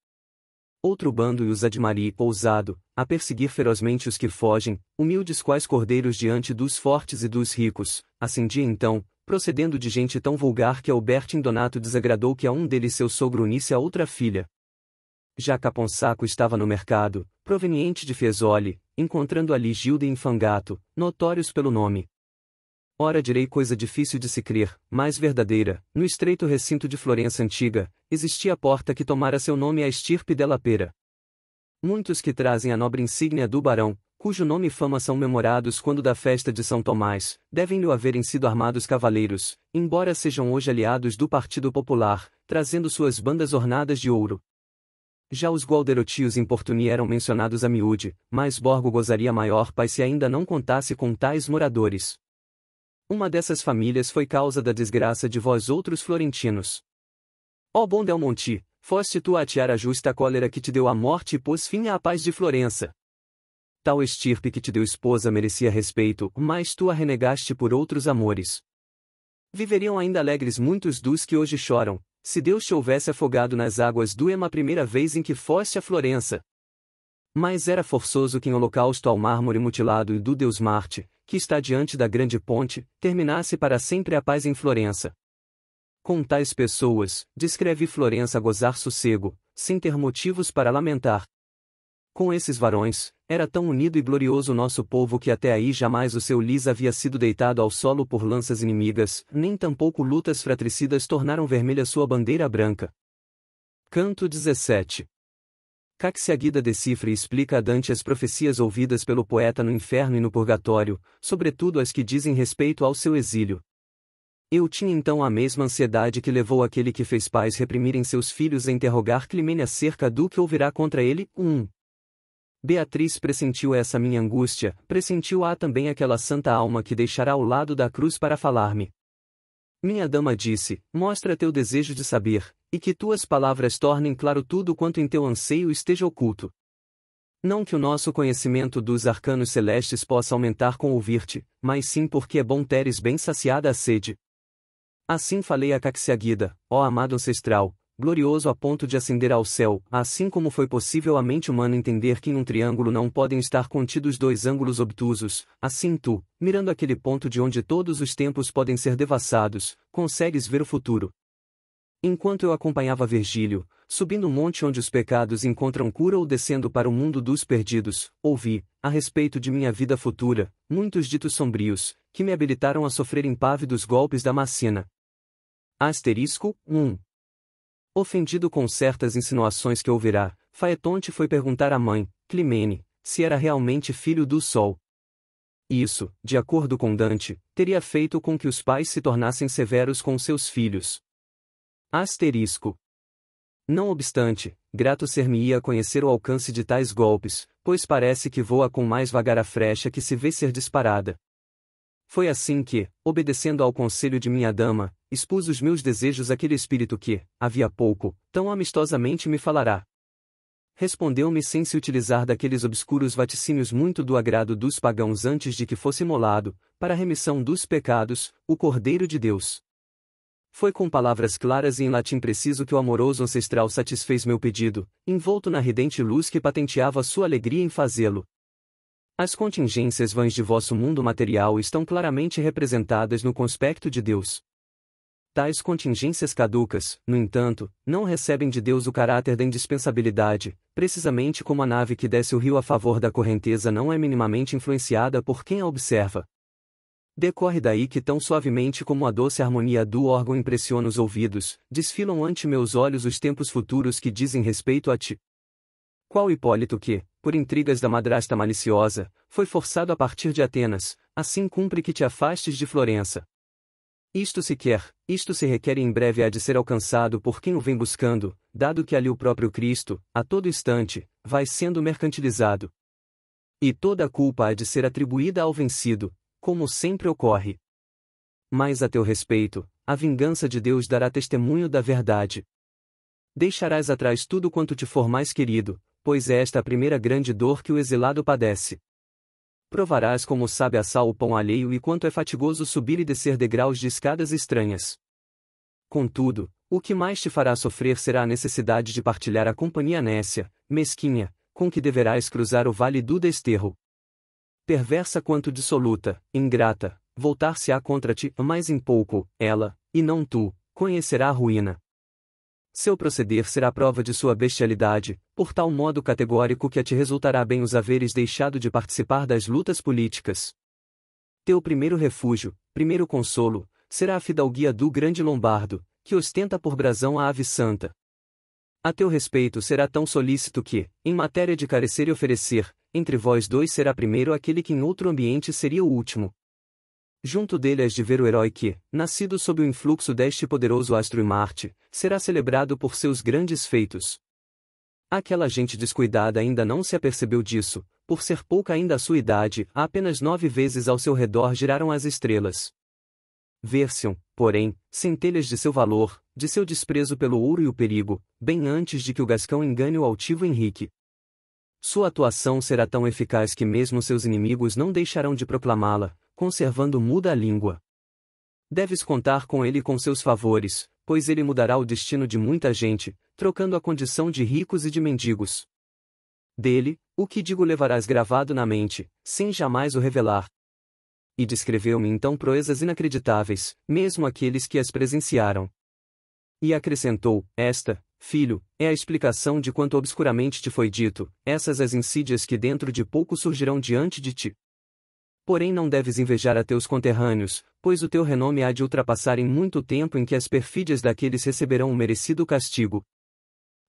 Outro bando e os Admari, ousado, a perseguir ferozmente os que fogem, humildes quais cordeiros diante dos fortes e dos ricos, ascendia então, procedendo de gente tão vulgar que Alberto Indonato desagradou que a um deles seu sogro unisse a outra filha. Já Caponsaco estava no mercado, proveniente de Fiesole, encontrando ali Gilda e Infangato, notórios pelo nome. Ora direi coisa difícil de se crer, mas verdadeira, no estreito recinto de Florença antiga, existia a porta que tomara seu nome à estirpe della Pera. Muitos que trazem a nobre insígnia do barão, cujo nome e fama são memorados quando da festa de São Tomás, devem-lhe haverem sido armados cavaleiros, embora sejam hoje aliados do Partido Popular, trazendo suas bandas ornadas de ouro. Já os Gualderotios Importuni eram mencionados a miúde, mas Borgo gozaria maior paz se ainda não contasse com tais moradores. Uma dessas famílias foi causa da desgraça de vós outros florentinos. Ó Buondelmonti, foste tu a atear a justa cólera que te deu a morte e pôs fim à paz de Florença. Tal estirpe que te deu esposa merecia respeito, mas tu a renegaste por outros amores. Viveriam ainda alegres muitos dos que hoje choram, se Deus te houvesse afogado nas águas do Ema a primeira vez em que foste a Florença. Mas era forçoso que em holocausto ao mármore mutilado e do Deus Marte, que está diante da grande ponte, terminasse para sempre a paz em Florença. Com tais pessoas, descreve Florença a gozar sossego, sem ter motivos para lamentar. Com esses varões, era tão unido e glorioso o nosso povo que até aí jamais o seu lis havia sido deitado ao solo por lanças inimigas, nem tampouco lutas fratricidas tornaram vermelha sua bandeira branca. Canto 17. Caxiaguida decifra e explica a Dante as profecias ouvidas pelo poeta no inferno e no purgatório, sobretudo as que dizem respeito ao seu exílio. Eu tinha então a mesma ansiedade que levou aquele que fez pais reprimirem seus filhos a interrogar Climene acerca do que ouvirá contra ele. Beatriz pressentiu essa minha angústia, pressentiu-a também aquela santa alma que deixará ao lado da cruz para falar-me. Minha dama disse, mostra teu desejo de saber, e que tuas palavras tornem claro tudo quanto em teu anseio esteja oculto. Não que o nosso conhecimento dos arcanos celestes possa aumentar com ouvir-te, mas sim porque é bom teres bem saciada a sede. Assim falei a Caxiaguida, ó amado ancestral, glorioso a ponto de ascender ao céu, assim como foi possível à mente humana entender que em um triângulo não podem estar contidos dois ângulos obtusos, assim tu, mirando aquele ponto de onde todos os tempos podem ser devassados, consegues ver o futuro. Enquanto eu acompanhava Virgílio, subindo o monte onde os pecados encontram cura ou descendo para o mundo dos perdidos, ouvi, a respeito de minha vida futura, muitos ditos sombrios, que me habilitaram a sofrer impávidos golpes da macina. Asterisco 1. Ofendido com certas insinuações que ouvirá, Faetonte foi perguntar à mãe, Climene, se era realmente filho do Sol. Isso, de acordo com Dante, teria feito com que os pais se tornassem severos com seus filhos. Asterisco. Não obstante, grato ser-me-ia conhecer o alcance de tais golpes, pois parece que voa com mais vagar a flecha que se vê ser disparada. Foi assim que, obedecendo ao conselho de minha dama, expus os meus desejos àquele espírito que, havia pouco, tão amistosamente me falará. Respondeu-me sem se utilizar daqueles obscuros vaticínios muito do agrado dos pagãos antes de que fosse imolado, para a remissão dos pecados, o Cordeiro de Deus. Foi com palavras claras e em latim preciso que o amoroso ancestral satisfez meu pedido, envolto na ridente luz que patenteava sua alegria em fazê-lo. As contingências vãs de vosso mundo material estão claramente representadas no conspecto de Deus. Tais contingências caducas, no entanto, não recebem de Deus o caráter da indispensabilidade, precisamente como a nave que desce o rio a favor da correnteza não é minimamente influenciada por quem a observa. Decorre daí que tão suavemente como a doce harmonia do órgão impressiona os ouvidos, desfilam ante meus olhos os tempos futuros que dizem respeito a ti. Qual Hipólito que, por intrigas da madrasta maliciosa, foi forçado a partir de Atenas, assim cumpre que te afastes de Florença. Isto se quer, isto se requer e em breve há de ser alcançado por quem o vem buscando, dado que ali o próprio Cristo, a todo instante, vai sendo mercantilizado. E toda a culpa há de ser atribuída ao vencido, como sempre ocorre. Mas a teu respeito, a vingança de Deus dará testemunho da verdade. Deixarás atrás tudo quanto te for mais querido, pois é esta a primeira grande dor que o exilado padece. Provarás como sabe assar o pão alheio e quanto é fatigoso subir e descer degraus de escadas estranhas. Contudo, o que mais te fará sofrer será a necessidade de partilhar a companhia nécia, mesquinha, com que deverás cruzar o vale do desterro. Perversa quanto dissoluta, ingrata, voltar-se-á contra ti, mas em pouco, ela, e não tu, conhecerá a ruína. Seu proceder será prova de sua bestialidade, por tal modo categórico que a te resultará bem os haveres deixado de participar das lutas políticas. Teu primeiro refúgio, primeiro consolo, será a fidalguia do grande Lombardo, que ostenta por brasão a ave santa. A teu respeito será tão solícito que, em matéria de carecer e oferecer, entre vós dois será primeiro aquele que em outro ambiente seria o último. Junto dele has de ver o herói que, nascido sob o influxo deste poderoso astro e Marte, será celebrado por seus grandes feitos. Aquela gente descuidada ainda não se apercebeu disso, por ser pouca ainda a sua idade, há apenas 9 vezes ao seu redor giraram as estrelas. Ver-se-ão, porém, centelhas de seu valor, de seu desprezo pelo ouro e o perigo, bem antes de que o Gascão engane o altivo Henrique. Sua atuação será tão eficaz que mesmo seus inimigos não deixarão de proclamá-la, conservando muda a língua. Deves contar com ele e com seus favores, pois ele mudará o destino de muita gente, trocando a condição de ricos e de mendigos. Dele, o que digo levarás gravado na mente, sem jamais o revelar. E descreveu-me então proezas inacreditáveis, mesmo aqueles que as presenciaram. E acrescentou, esta, filho, é a explicação de quanto obscuramente te foi dito, essas as insídias que dentro de pouco surgirão diante de ti. Porém não deves invejar a teus conterrâneos, pois o teu renome há de ultrapassar em muito tempo em que as perfídias daqueles receberão o merecido castigo.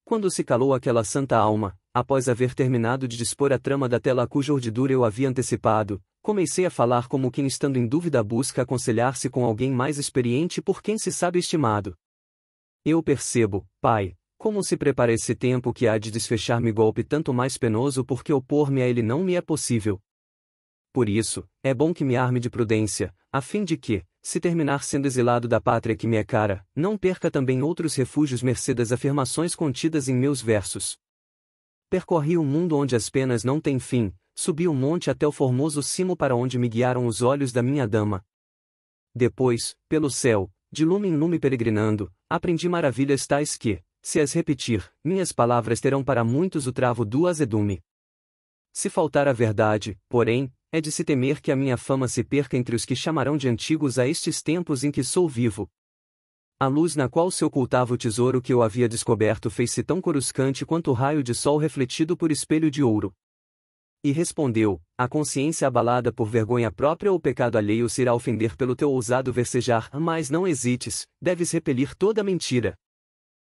Quando se calou aquela santa alma, após haver terminado de dispor a trama da tela cuja urdidura eu havia antecipado, comecei a falar como quem estando em dúvida busca aconselhar-se com alguém mais experiente por quem se sabe estimado. Eu percebo, pai, como se prepara esse tempo que há de desfechar-me golpe tanto mais penoso porque opor-me a ele não me é possível. Por isso, é bom que me arme de prudência, a fim de que, se terminar sendo exilado da pátria que me é cara, não perca também outros refúgios mercê das afirmações contidas em meus versos. Percorri o mundo onde as penas não têm fim, subi o monte até o formoso cimo para onde me guiaram os olhos da minha dama. Depois, pelo céu, de lume em lume peregrinando, aprendi maravilhas tais que, se as repetir, minhas palavras terão para muitos o travo do azedume. Se faltar a verdade, porém, é de se temer que a minha fama se perca entre os que chamarão de antigos a estes tempos em que sou vivo. A luz na qual se ocultava o tesouro que eu havia descoberto fez-se tão coruscante quanto o raio de sol refletido por espelho de ouro. E respondeu: a consciência abalada por vergonha própria ou pecado alheio se irá ofender pelo teu ousado versejar, mas não hesites, deves repelir toda mentira.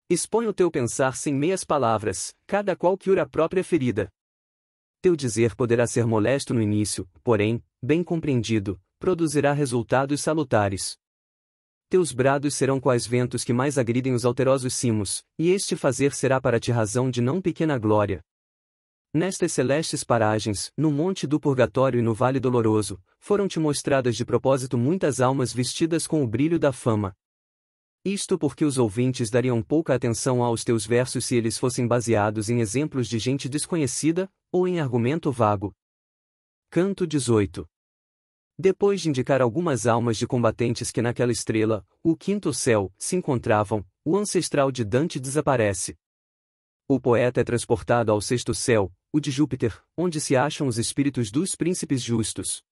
Expõe o teu pensar sem meias palavras, cada qual cura a própria ferida. Teu dizer poderá ser molesto no início, porém, bem compreendido, produzirá resultados salutares. Teus brados serão quais ventos que mais agridem os alterosos cimos, e este fazer será para ti razão de não pequena glória. Nestas celestes paragens, no monte do purgatório e no vale doloroso, foram-te mostradas de propósito muitas almas vestidas com o brilho da fama. Isto porque os ouvintes dariam pouca atenção aos teus versos se eles fossem baseados em exemplos de gente desconhecida, ou em argumento vago. Canto 18. Depois de indicar algumas almas de combatentes que naquela estrela, o quinto céu, se encontravam, o ancestral de Dante desaparece. O poeta é transportado ao sexto céu, o de Júpiter, onde se acham os espíritos dos príncipes justos.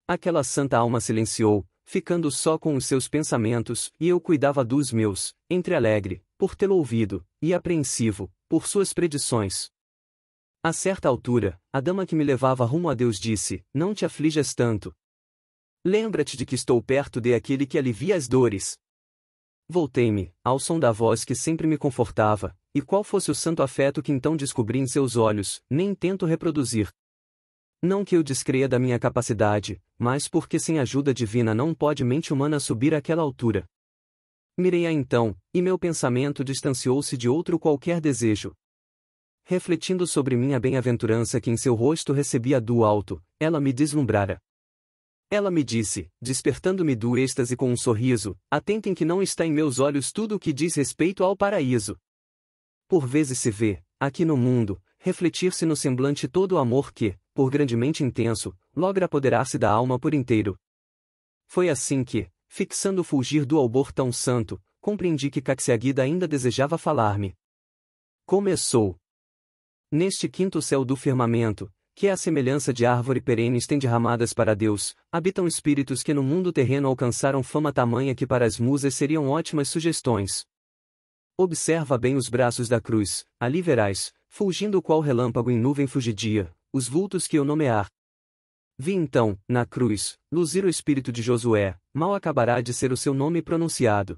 Aquela santa alma silenciou, ficando só com os seus pensamentos, e eu cuidava dos meus, entre alegre, por tê-lo ouvido, e apreensivo, por suas predições. A certa altura, a dama que me levava rumo a Deus disse: não te aflijas tanto. Lembra-te de que estou perto de aquele que alivia as dores. Voltei-me, ao som da voz que sempre me confortava, e qual fosse o santo afeto que então descobri em seus olhos, nem tento reproduzir. Não que eu descreia da minha capacidade, mas porque sem ajuda divina não pode mente humana subir àquela altura. Mirei-a então, e meu pensamento distanciou-se de outro qualquer desejo. Refletindo sobre minha bem-aventurança que em seu rosto recebia do alto, ela me deslumbrara. Ela me disse, despertando-me do êxtase com um sorriso: atentem que não está em meus olhos tudo o que diz respeito ao paraíso. Por vezes se vê, aqui no mundo, refletir-se no semblante todo o amor que, por grandemente intenso, logra apoderar-se da alma por inteiro. Foi assim que, fixando o fulgir do albor tão santo, compreendi que Caxiaguida ainda desejava falar-me. Começou. Neste quinto céu do firmamento, que é a semelhança de árvore perene estenderramadas para Deus, habitam espíritos que no mundo terreno alcançaram fama tamanha que para as musas seriam ótimas sugestões. Observa bem os braços da cruz, ali verás, fulgindo qual relâmpago em nuvem fugidia, os vultos que eu nomear. Vi então, na cruz, luzir o espírito de Josué, mal acabará de ser o seu nome pronunciado.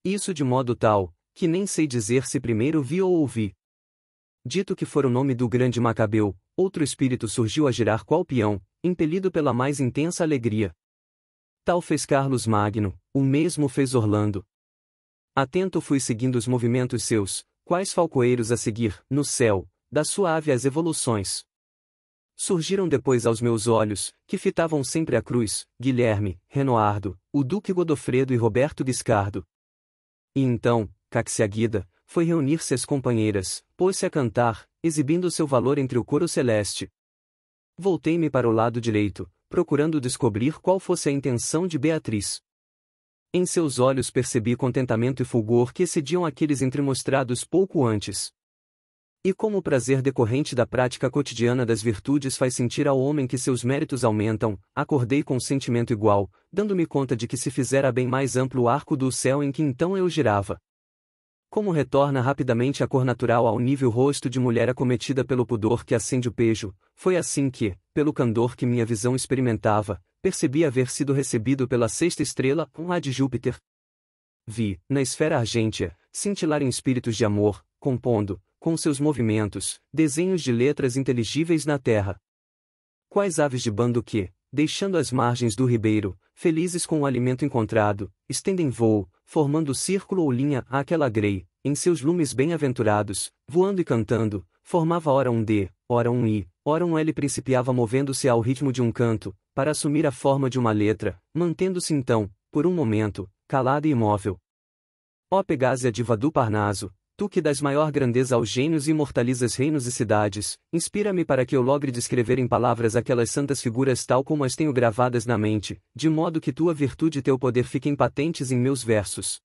Isso de modo tal, que nem sei dizer se primeiro vi ou ouvi. Dito que for o nome do grande Macabeu, outro espírito surgiu a girar qual peão, impelido pela mais intensa alegria. Tal fez Carlos Magno, o mesmo fez Orlando. Atento fui seguindo os movimentos seus, quais falcoeiros a seguir, no céu, da suave as evoluções. Surgiram depois aos meus olhos, que fitavam sempre a cruz, Guilherme, Renoardo, o Duque Godofredo e Roberto Guiscardo. E então, Caxiaguida, foi reunir-se às companheiras, pôs-se a cantar, exibindo seu valor entre o coro celeste. Voltei-me para o lado direito, procurando descobrir qual fosse a intenção de Beatriz. Em seus olhos percebi contentamento e fulgor que excediam aqueles entremostrados pouco antes. E como o prazer decorrente da prática cotidiana das virtudes faz sentir ao homem que seus méritos aumentam, acordei com sentimento igual, dando-me conta de que se fizera bem mais amplo o arco do céu em que então eu girava. Como retorna rapidamente a cor natural ao nível rosto de mulher acometida pelo pudor que acende o pejo, foi assim que, pelo candor que minha visão experimentava, percebi haver sido recebido pela sexta estrela, a de Júpiter. Vi, na esfera argêntea, cintilarem espíritos de amor, compondo, com seus movimentos, desenhos de letras inteligíveis na terra. Quais aves de bando que, deixando as margens do ribeiro, felizes com o alimento encontrado, estendem voo, formando círculo ou linha àquela grei, em seus lumes bem-aventurados, voando e cantando, formava ora um D, ora um I, ora um L, principiava movendo-se ao ritmo de um canto, para assumir a forma de uma letra, mantendo-se então, por um momento, calada e imóvel. Ó Pegásia diva do Parnaso, tu que dás maior grandeza aos gênios e imortalizas reinos e cidades, inspira-me para que eu logre descrever em palavras aquelas santas figuras tal como as tenho gravadas na mente, de modo que tua virtude e teu poder fiquem patentes em meus versos.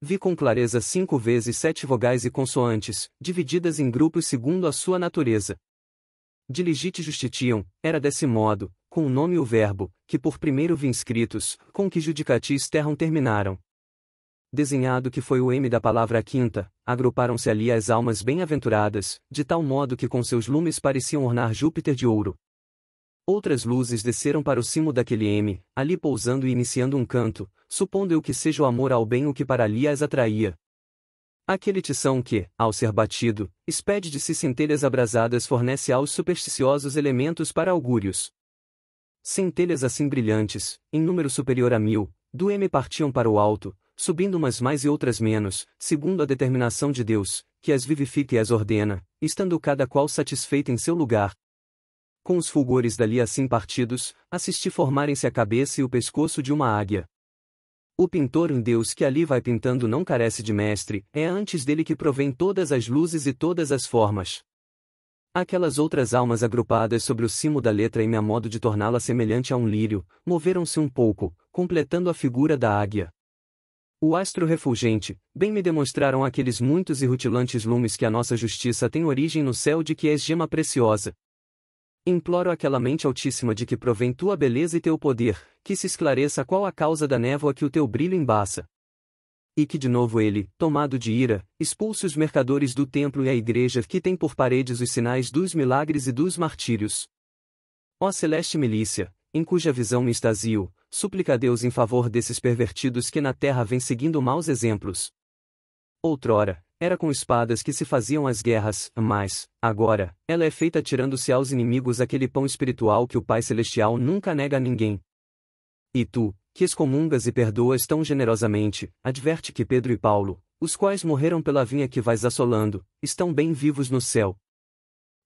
Vi com clareza 5 vezes 7 vogais e consoantes, divididas em grupos segundo a sua natureza. Diligite justitiam, era desse modo, com o nome e o verbo, que por primeiro vi inscritos, com que judicatis terram terminaram. Desenhado que foi o M da palavra quinta, agruparam-se ali as almas bem-aventuradas, de tal modo que com seus lumes pareciam ornar Júpiter de ouro. Outras luzes desceram para o cimo daquele M, ali pousando e iniciando um canto, supondo eu que seja o amor ao bem o que para ali as atraía. Aquele tição que, ao ser batido, expede de si centelhas abrasadas fornece aos supersticiosos elementos para augúrios. Centelhas assim brilhantes, em número superior a 1000, do M partiam para o alto, subindo umas mais e outras menos, segundo a determinação de Deus, que as vivifica e as ordena, estando cada qual satisfeita em seu lugar. Com os fulgores dali assim partidos, assisti formarem-se a cabeça e o pescoço de uma águia. O pintor em Deus que ali vai pintando não carece de mestre, é antes dele que provém todas as luzes e todas as formas. Aquelas outras almas agrupadas sobre o cimo da letra M a modo de torná-la semelhante a um lírio, moveram-se um pouco, completando a figura da águia. O astro refulgente, bem me demonstraram aqueles muitos e rutilantes lumes que a nossa justiça tem origem no céu de que és gema preciosa. Imploro àquela mente altíssima de que provém tua beleza e teu poder, que se esclareça qual a causa da névoa que o teu brilho embaça. E que de novo ele, tomado de ira, expulse os mercadores do templo e a igreja que tem por paredes os sinais dos milagres e dos martírios. Ó celeste milícia, em cuja visão me extasio, suplica a Deus em favor desses pervertidos que na terra vêm seguindo maus exemplos. Outrora, era com espadas que se faziam as guerras, mas, agora, ela é feita tirando-se aos inimigos aquele pão espiritual que o Pai Celestial nunca nega a ninguém. E tu, que excomungas e perdoas tão generosamente, adverte que Pedro e Paulo, os quais morreram pela vinha que vais assolando, estão bem vivos no céu.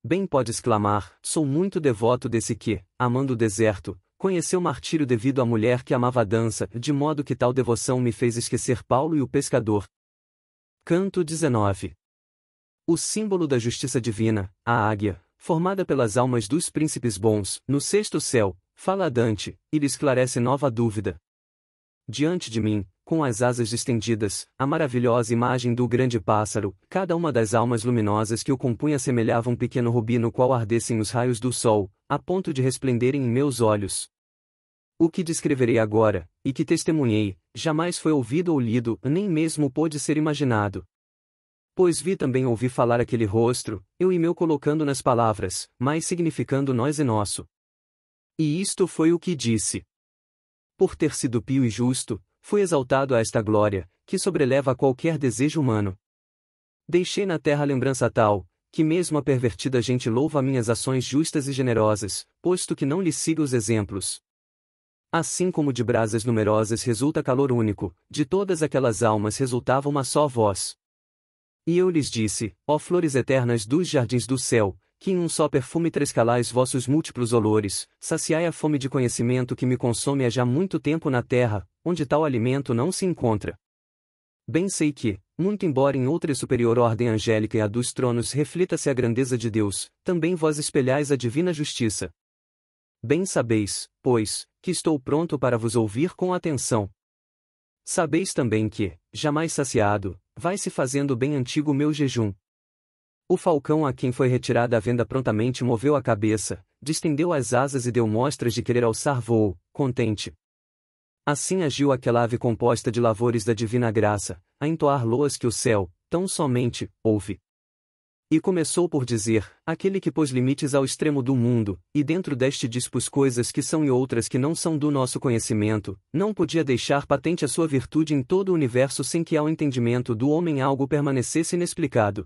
Bem podes clamar, sou muito devoto desse que, amando o deserto, conheceu o martírio devido à mulher que amava a dança, de modo que tal devoção me fez esquecer Paulo e o pescador. Canto 19. O símbolo da justiça divina, a águia, formada pelas almas dos príncipes bons, no sexto céu, fala a Dante, e lhe esclarece nova dúvida. Diante de mim, com as asas estendidas, a maravilhosa imagem do grande pássaro, cada uma das almas luminosas que o compunha semelhava um pequeno rubi no qual ardessem os raios do sol, a ponto de resplenderem em meus olhos. O que descreverei agora, e que testemunhei, jamais foi ouvido ou lido, nem mesmo pôde ser imaginado. Pois vi também ouvi falar aquele rosto, eu e meu colocando nas palavras, mas significando nós e nosso. E isto foi o que disse. Por ter sido pio e justo, fui exaltado a esta glória, que sobreleva qualquer desejo humano. Deixei na terra lembrança tal, que mesmo a pervertida gente louva minhas ações justas e generosas, posto que não lhe siga os exemplos. Assim como de brasas numerosas resulta calor único, de todas aquelas almas resultava uma só voz. E eu lhes disse, ó flores eternas dos jardins do céu, que em um só perfume trescalais vossos múltiplos olores, saciai a fome de conhecimento que me consome há já muito tempo na terra, onde tal alimento não se encontra. Bem sei que, muito embora em outra e superior ordem angélica e a dos tronos reflita-se a grandeza de Deus, também vós espelhais a divina justiça. Bem sabeis, pois, que estou pronto para vos ouvir com atenção. Sabeis também que, jamais saciado, vai se fazendo bem antigo o meu jejum. O falcão a quem foi retirada a venda prontamente moveu a cabeça, distendeu as asas e deu mostras de querer alçar voo, contente. Assim agiu aquela ave composta de lavores da divina graça, a entoar loas que o céu, tão somente, ouve. E começou por dizer, aquele que pôs limites ao extremo do mundo, e dentro deste dispôs coisas que são e outras que não são do nosso conhecimento, não podia deixar patente a sua virtude em todo o universo sem que ao entendimento do homem algo permanecesse inexplicado.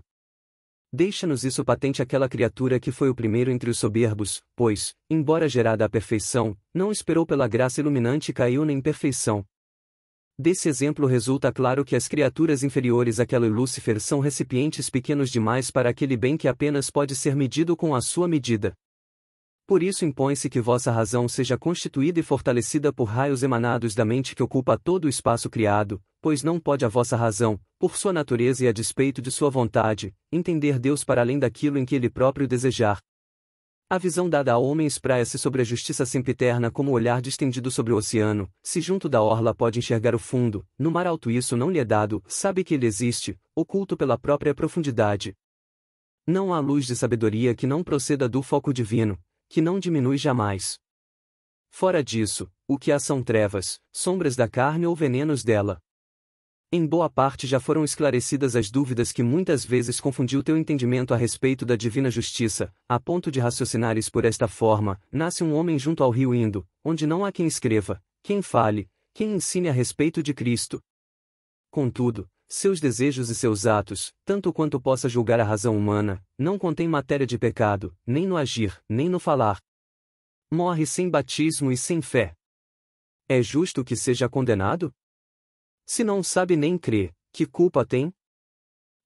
Deixa-nos isso patente aquela criatura que foi o primeiro entre os soberbos, pois, embora gerada à perfeição, não esperou pela graça iluminante e caiu na imperfeição. Desse exemplo resulta claro que as criaturas inferiores àquela e Lúcifer são recipientes pequenos demais para aquele bem que apenas pode ser medido com a sua medida. Por isso impõe-se que vossa razão seja constituída e fortalecida por raios emanados da mente que ocupa todo o espaço criado, pois não pode a vossa razão, por sua natureza e a despeito de sua vontade, entender Deus para além daquilo em que ele próprio desejar. A visão dada ao homem espraia-se sobre a justiça sempiterna como o olhar distendido sobre o oceano, se junto da orla pode enxergar o fundo, no mar alto isso não lhe é dado, sabe que ele existe, oculto pela própria profundidade. Não há luz de sabedoria que não proceda do foco divino, que não diminui jamais. Fora disso, o que há são trevas, sombras da carne ou venenos dela. Em boa parte já foram esclarecidas as dúvidas que muitas vezes confundiu teu entendimento a respeito da divina justiça, a ponto de raciocinares por esta forma: nasce um homem junto ao rio indo, onde não há quem escreva, quem fale, quem ensine a respeito de Cristo. Contudo, seus desejos e seus atos, tanto quanto possa julgar a razão humana, não contêm matéria de pecado, nem no agir, nem no falar. Morre sem batismo e sem fé. É justo que seja condenado? Se não sabe nem crê, que culpa tem?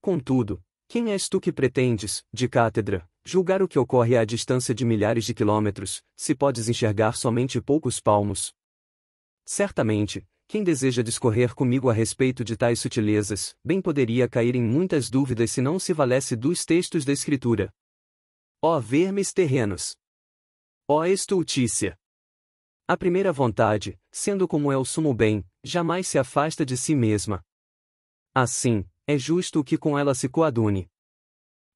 Contudo, quem és tu que pretendes, de cátedra, julgar o que ocorre à distância de milhares de quilômetros, se podes enxergar somente poucos palmos? Certamente, quem deseja discorrer comigo a respeito de tais sutilezas, bem poderia cair em muitas dúvidas se não se valesse dos textos da Escritura. Ó vermes terrenos! Ó estultícia! A primeira vontade, sendo como é o sumo bem, jamais se afasta de si mesma. Assim, é justo o que com ela se coadune.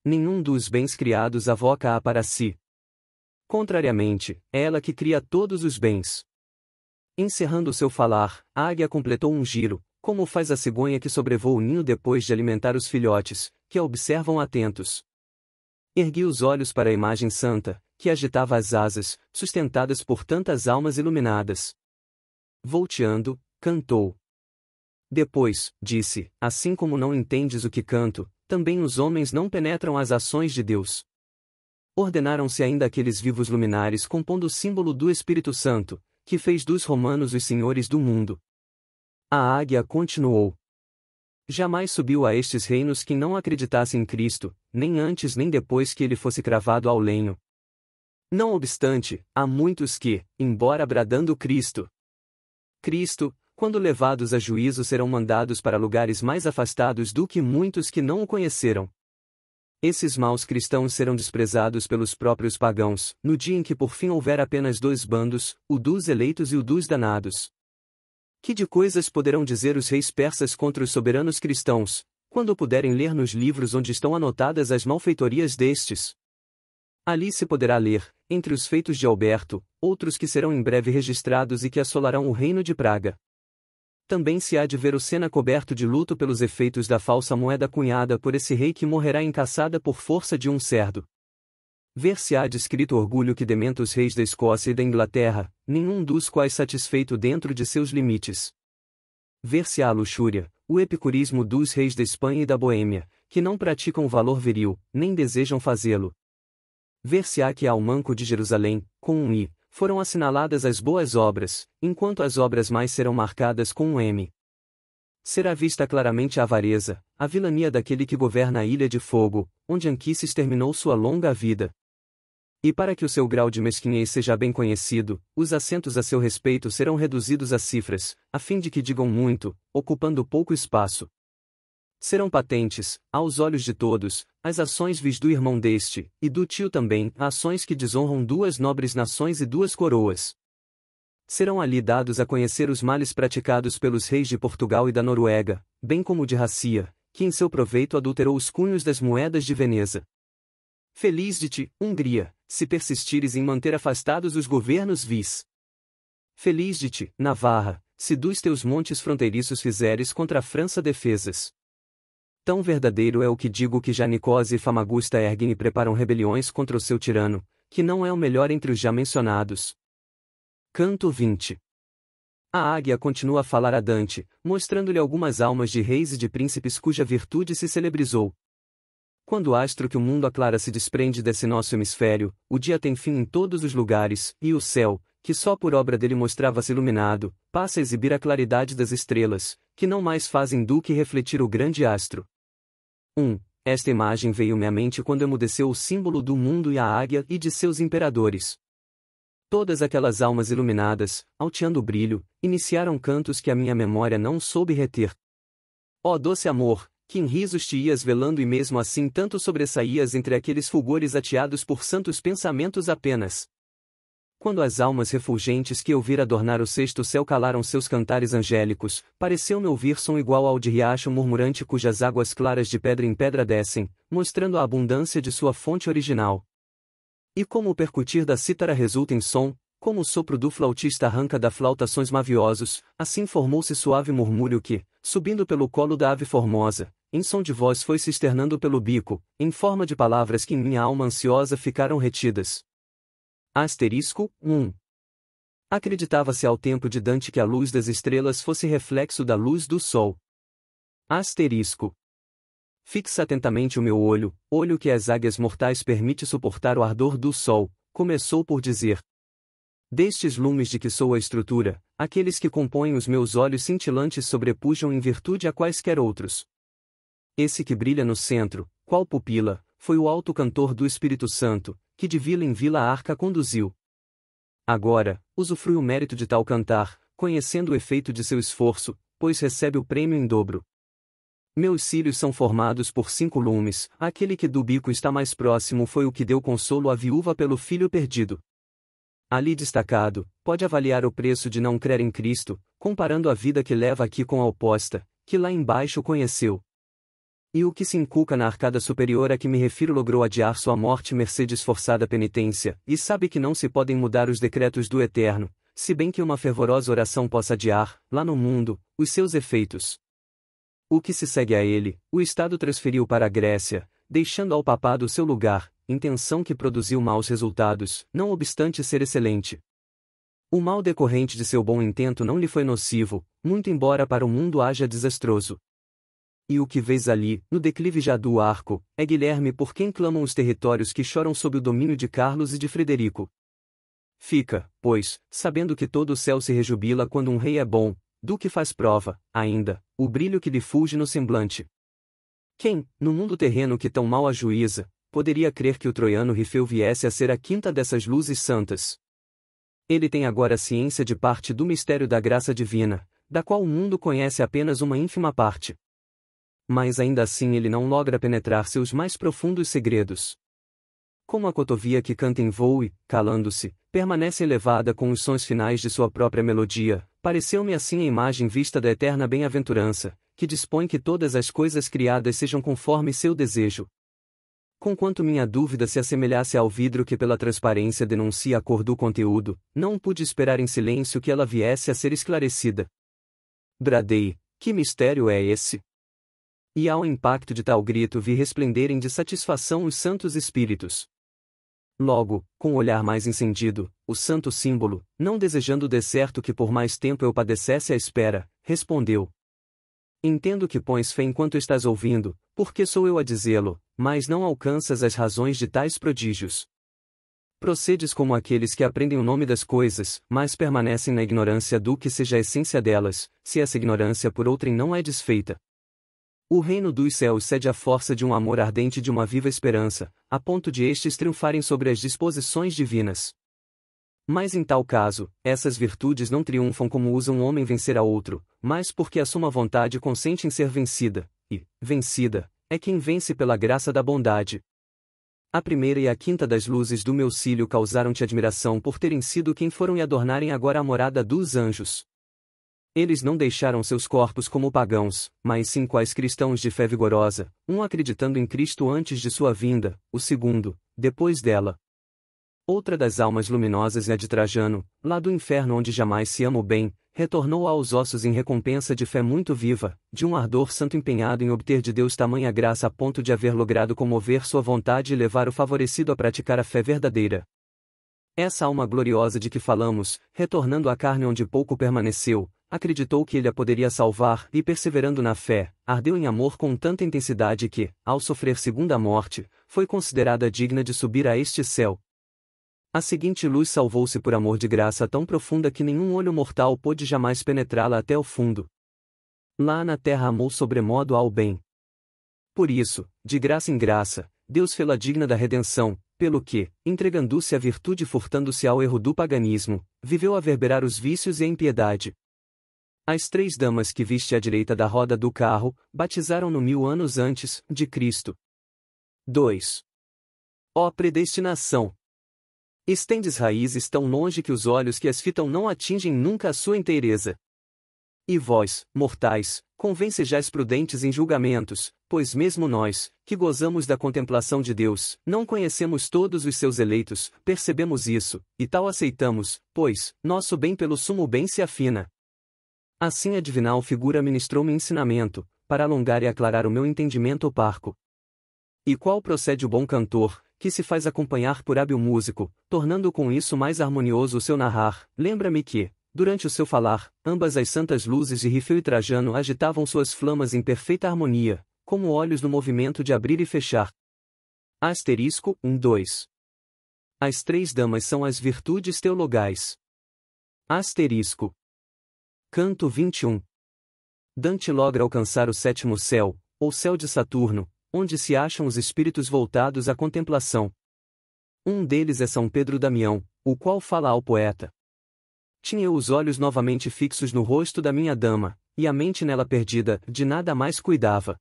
Nenhum dos bens criados avoca-a para si. Contrariamente, é ela que cria todos os bens. Encerrando seu falar, a águia completou um giro, como faz a cegonha que sobrevoa o ninho depois de alimentar os filhotes, que a observam atentos. Ergui os olhos para a imagem santa, que agitava as asas, sustentadas por tantas almas iluminadas. Volteando, cantou. Depois, disse, assim como não entendes o que canto, também os homens não penetram as ações de Deus. Ordenaram-se ainda aqueles vivos luminares compondo o símbolo do Espírito Santo, que fez dos romanos os senhores do mundo. A águia continuou. Jamais subiu a estes reinos quem não acreditasse em Cristo, nem antes nem depois que ele fosse cravado ao lenho. Não obstante, há muitos que, embora bradando Cristo, quando levados a juízo serão mandados para lugares mais afastados do que muitos que não o conheceram. Esses maus cristãos serão desprezados pelos próprios pagãos, no dia em que por fim houver apenas dois bandos, o dos eleitos e o dos danados. Que de coisas poderão dizer os reis persas contra os soberanos cristãos, quando puderem ler nos livros onde estão anotadas as malfeitorias destes? Ali se poderá ler, entre os feitos de Alberto, outros que serão em breve registrados e que assolarão o reino de Praga. Também se há de ver o Sena coberto de luto pelos efeitos da falsa moeda cunhada por esse rei que morrerá encaçada por força de um cerdo. Ver-se-á descrito o orgulho que dementa os reis da Escócia e da Inglaterra, nenhum dos quais satisfeito dentro de seus limites. Ver-se-á a luxúria, o epicurismo dos reis da Espanha e da Boêmia, que não praticam o valor viril, nem desejam fazê-lo. Ver-se-á que ao manco de Jerusalém, com um I, foram assinaladas as boas obras, enquanto as obras mais serão marcadas com um M. Será vista claramente a avareza, a vilania daquele que governa a Ilha de Fogo, onde Anquises terminou sua longa vida. E para que o seu grau de mesquinhez seja bem conhecido, os assentos a seu respeito serão reduzidos a cifras, a fim de que digam muito, ocupando pouco espaço. Serão patentes, aos olhos de todos, as ações vis do irmão deste, e do tio também, ações que desonram duas nobres nações e duas coroas. Serão ali dados a conhecer os males praticados pelos reis de Portugal e da Noruega, bem como de Rácia, que em seu proveito adulterou os cunhos das moedas de Veneza. Feliz de ti, Hungria, se persistires em manter afastados os governos vis. Feliz de ti, Navarra, se dos teus montes fronteiriços fizeres contra a França defesas. Tão verdadeiro é o que digo que já Nicósia e Famagusta erguem e preparam rebeliões contra o seu tirano, que não é o melhor entre os já mencionados. Canto 20. A águia continua a falar a Dante, mostrando-lhe algumas almas de reis e de príncipes cuja virtude se celebrizou. Quando o astro que o mundo aclara se desprende desse nosso hemisfério, o dia tem fim em todos os lugares, e o céu, que só por obra dele mostrava-se iluminado, passa a exibir a claridade das estrelas, que não mais fazem do que refletir o grande astro. Esta imagem veio-me à mente quando emudeceu o símbolo do mundo e a águia e de seus imperadores. Todas aquelas almas iluminadas, alteando o brilho, iniciaram cantos que a minha memória não soube reter. Ó doce amor, que em risos te ias velando e mesmo assim tanto sobressaías entre aqueles fulgores ateados por santos pensamentos apenas. Quando as almas refulgentes que eu vira adornar o sexto céu calaram seus cantares angélicos, pareceu-me ouvir som igual ao de riacho murmurante cujas águas claras de pedra em pedra descem, mostrando a abundância de sua fonte original. E como o percutir da cítara resulta em som, como o sopro do flautista arranca da flauta sons maviosos, assim formou-se suave murmúrio que, subindo pelo colo da ave formosa, em som de voz foi se externando pelo bico, em forma de palavras que em minha alma ansiosa ficaram retidas. Asterisco 1. Acreditava-se ao tempo de Dante que a luz das estrelas fosse reflexo da luz do sol. Asterisco. Fixa atentamente o meu olho, olho que às águias mortais permite suportar o ardor do sol, começou por dizer. Destes lumes de que sou a estrutura, aqueles que compõem os meus olhos cintilantes sobrepujam em virtude a quaisquer outros. Esse que brilha no centro, qual pupila, foi o alto cantor do Espírito Santo, que de vila em vila a arca conduziu. Agora, usufrui o mérito de tal cantar, conhecendo o efeito de seu esforço, pois recebe o prêmio em dobro. Meus cílios são formados por 5 lumes, aquele que do bico está mais próximo foi o que deu consolo à viúva pelo filho perdido. Ali destacado, pode avaliar o preço de não crer em Cristo, comparando a vida que leva aqui com a oposta, que lá embaixo conheceu. E o que se inculca na arcada superior a que me refiro logrou adiar sua morte mercê de esforçada penitência, e sabe que não se podem mudar os decretos do Eterno, se bem que uma fervorosa oração possa adiar, lá no mundo, os seus efeitos. O que se segue a ele, o Estado transferiu para a Grécia, deixando ao papado seu lugar, intenção que produziu maus resultados, não obstante ser excelente. O mal decorrente de seu bom intento não lhe foi nocivo, muito embora para o mundo haja desastroso. E o que vês ali, no declive já do arco, é Guilherme por quem clamam os territórios que choram sob o domínio de Carlos e de Frederico. Fica, pois, sabendo que todo o céu se rejubila quando um rei é bom, do que faz prova, ainda, o brilho que lhe fulge no semblante. Quem, no mundo terreno que tão mal ajuíza, poderia crer que o troiano Rifeu viesse a ser a quinta dessas luzes santas? Ele tem agora ciência de parte do mistério da graça divina, da qual o mundo conhece apenas uma ínfima parte. Mas ainda assim ele não logra penetrar seus mais profundos segredos. Como a cotovia que canta em voo e, calando-se, permanece elevada com os sons finais de sua própria melodia, pareceu-me assim a imagem vista da eterna bem-aventurança, que dispõe que todas as coisas criadas sejam conforme seu desejo. Conquanto minha dúvida se assemelhasse ao vidro que pela transparência denuncia a cor do conteúdo, não pude esperar em silêncio que ela viesse a ser esclarecida. Bradei, que mistério é esse? E ao impacto de tal grito vi resplenderem de satisfação os santos espíritos. Logo, com o olhar mais encendido, o santo símbolo, não desejando o decerto que por mais tempo eu padecesse à espera, respondeu. Entendo que pões fé enquanto estás ouvindo, porque sou eu a dizê-lo, mas não alcanças as razões de tais prodígios. Procedes como aqueles que aprendem o nome das coisas, mas permanecem na ignorância do que seja a essência delas, se essa ignorância por outrem não é desfeita. O reino dos céus cede à força de um amor ardente e de uma viva esperança, a ponto de estes triunfarem sobre as disposições divinas. Mas em tal caso, essas virtudes não triunfam como usa um homem vencer a outro, mas porque a suma vontade consente em ser vencida, e, vencida, é quem vence pela graça da bondade. A primeira e a quinta das luzes do meu cílio causaram-te admiração por terem sido quem foram e adornarem agora a morada dos anjos. Eles não deixaram seus corpos como pagãos, mas sim quais cristãos de fé vigorosa, um acreditando em Cristo antes de sua vinda, o segundo, depois dela. Outra das almas luminosas é a de Trajano, lá do inferno onde jamais se ama o bem, retornou aos ossos em recompensa de fé muito viva, de um ardor santo empenhado em obter de Deus tamanha graça a ponto de haver logrado comover sua vontade e levar o favorecido a praticar a fé verdadeira. Essa alma gloriosa de que falamos, retornando à carne onde pouco permaneceu, acreditou que ele a poderia salvar e, perseverando na fé, ardeu em amor com tanta intensidade que, ao sofrer segunda morte, foi considerada digna de subir a este céu. A seguinte luz salvou-se por amor de graça tão profunda que nenhum olho mortal pôde jamais penetrá-la até o fundo. Lá na terra amou sobremodo ao bem. Por isso, de graça em graça, Deus fê-la digna da redenção, pelo que, entregando-se à virtude e furtando-se ao erro do paganismo, viveu a verberar os vícios e a impiedade. As 3 damas que viste à direita da roda do carro, batizaram-no 1000 anos antes de Cristo. 2. Ó predestinação! Estendes raízes tão longe que os olhos que as fitam não atingem nunca a sua inteireza. E vós, mortais, convém sejais prudentes em julgamentos, pois mesmo nós, que gozamos da contemplação de Deus, não conhecemos todos os seus eleitos, percebemos isso, e tal aceitamos, pois, nosso bem pelo sumo bem se afina. Assim a divinal figura ministrou-me ensinamento, para alongar e aclarar o meu entendimento parco. E qual procede o bom cantor, que se faz acompanhar por hábil músico, tornando com isso mais harmonioso o seu narrar, lembra-me que, durante o seu falar, ambas as santas luzes de Rifeu e Trajano agitavam suas flamas em perfeita harmonia, como olhos no movimento de abrir e fechar. Asterisco 1-2. As 3 damas são as virtudes teologais. Asterisco. Canto 21. Dante logra alcançar o 7º céu, ou céu de Saturno, onde se acham os espíritos voltados à contemplação. Um deles é São Pedro Damião, o qual fala ao poeta. Tinha eu os olhos novamente fixos no rosto da minha dama, e a mente nela perdida, de nada mais cuidava.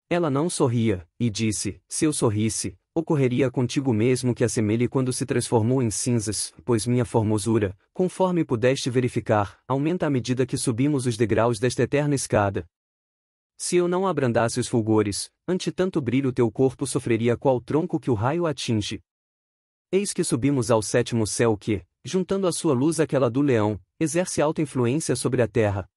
Ela não sorria, e disse, se eu sorrisse, ocorreria contigo mesmo que assemelhe quando se transformou em cinzas, pois minha formosura, conforme pudeste verificar, aumenta à medida que subimos os degraus desta eterna escada. Se eu não abrandasse os fulgores, ante tanto brilho teu corpo sofreria qual tronco que o raio atinge. Eis que subimos ao 7º céu que, juntando a sua luz àquela do leão, exerce alta influência sobre a terra.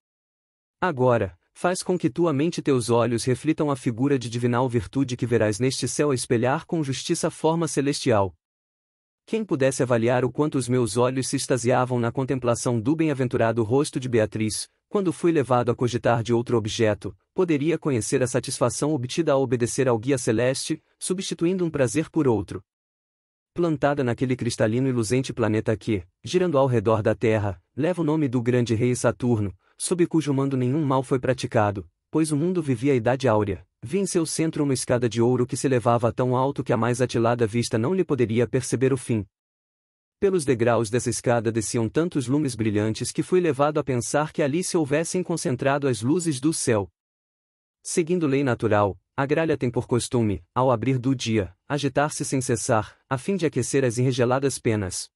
Agora, faz com que tua mente e teus olhos reflitam a figura de divinal virtude que verás neste céu a espelhar com justiça a forma celestial. Quem pudesse avaliar o quanto os meus olhos se extasiavam na contemplação do bem-aventurado rosto de Beatriz, quando fui levado a cogitar de outro objeto, poderia conhecer a satisfação obtida ao obedecer ao guia celeste, substituindo um prazer por outro. Plantada naquele cristalino e luzente planeta que, girando ao redor da Terra, leva o nome do grande rei Saturno, sob cujo mando nenhum mal foi praticado, pois o mundo vivia a Idade Áurea, vi em seu centro uma escada de ouro que se elevava tão alto que a mais atilada vista não lhe poderia perceber o fim. Pelos degraus dessa escada desciam tantos lumes brilhantes que fui levado a pensar que ali se houvessem concentrado as luzes do céu. Seguindo lei natural, a gralha tem por costume, ao abrir do dia, agitar-se sem cessar, a fim de aquecer as enregeladas penas.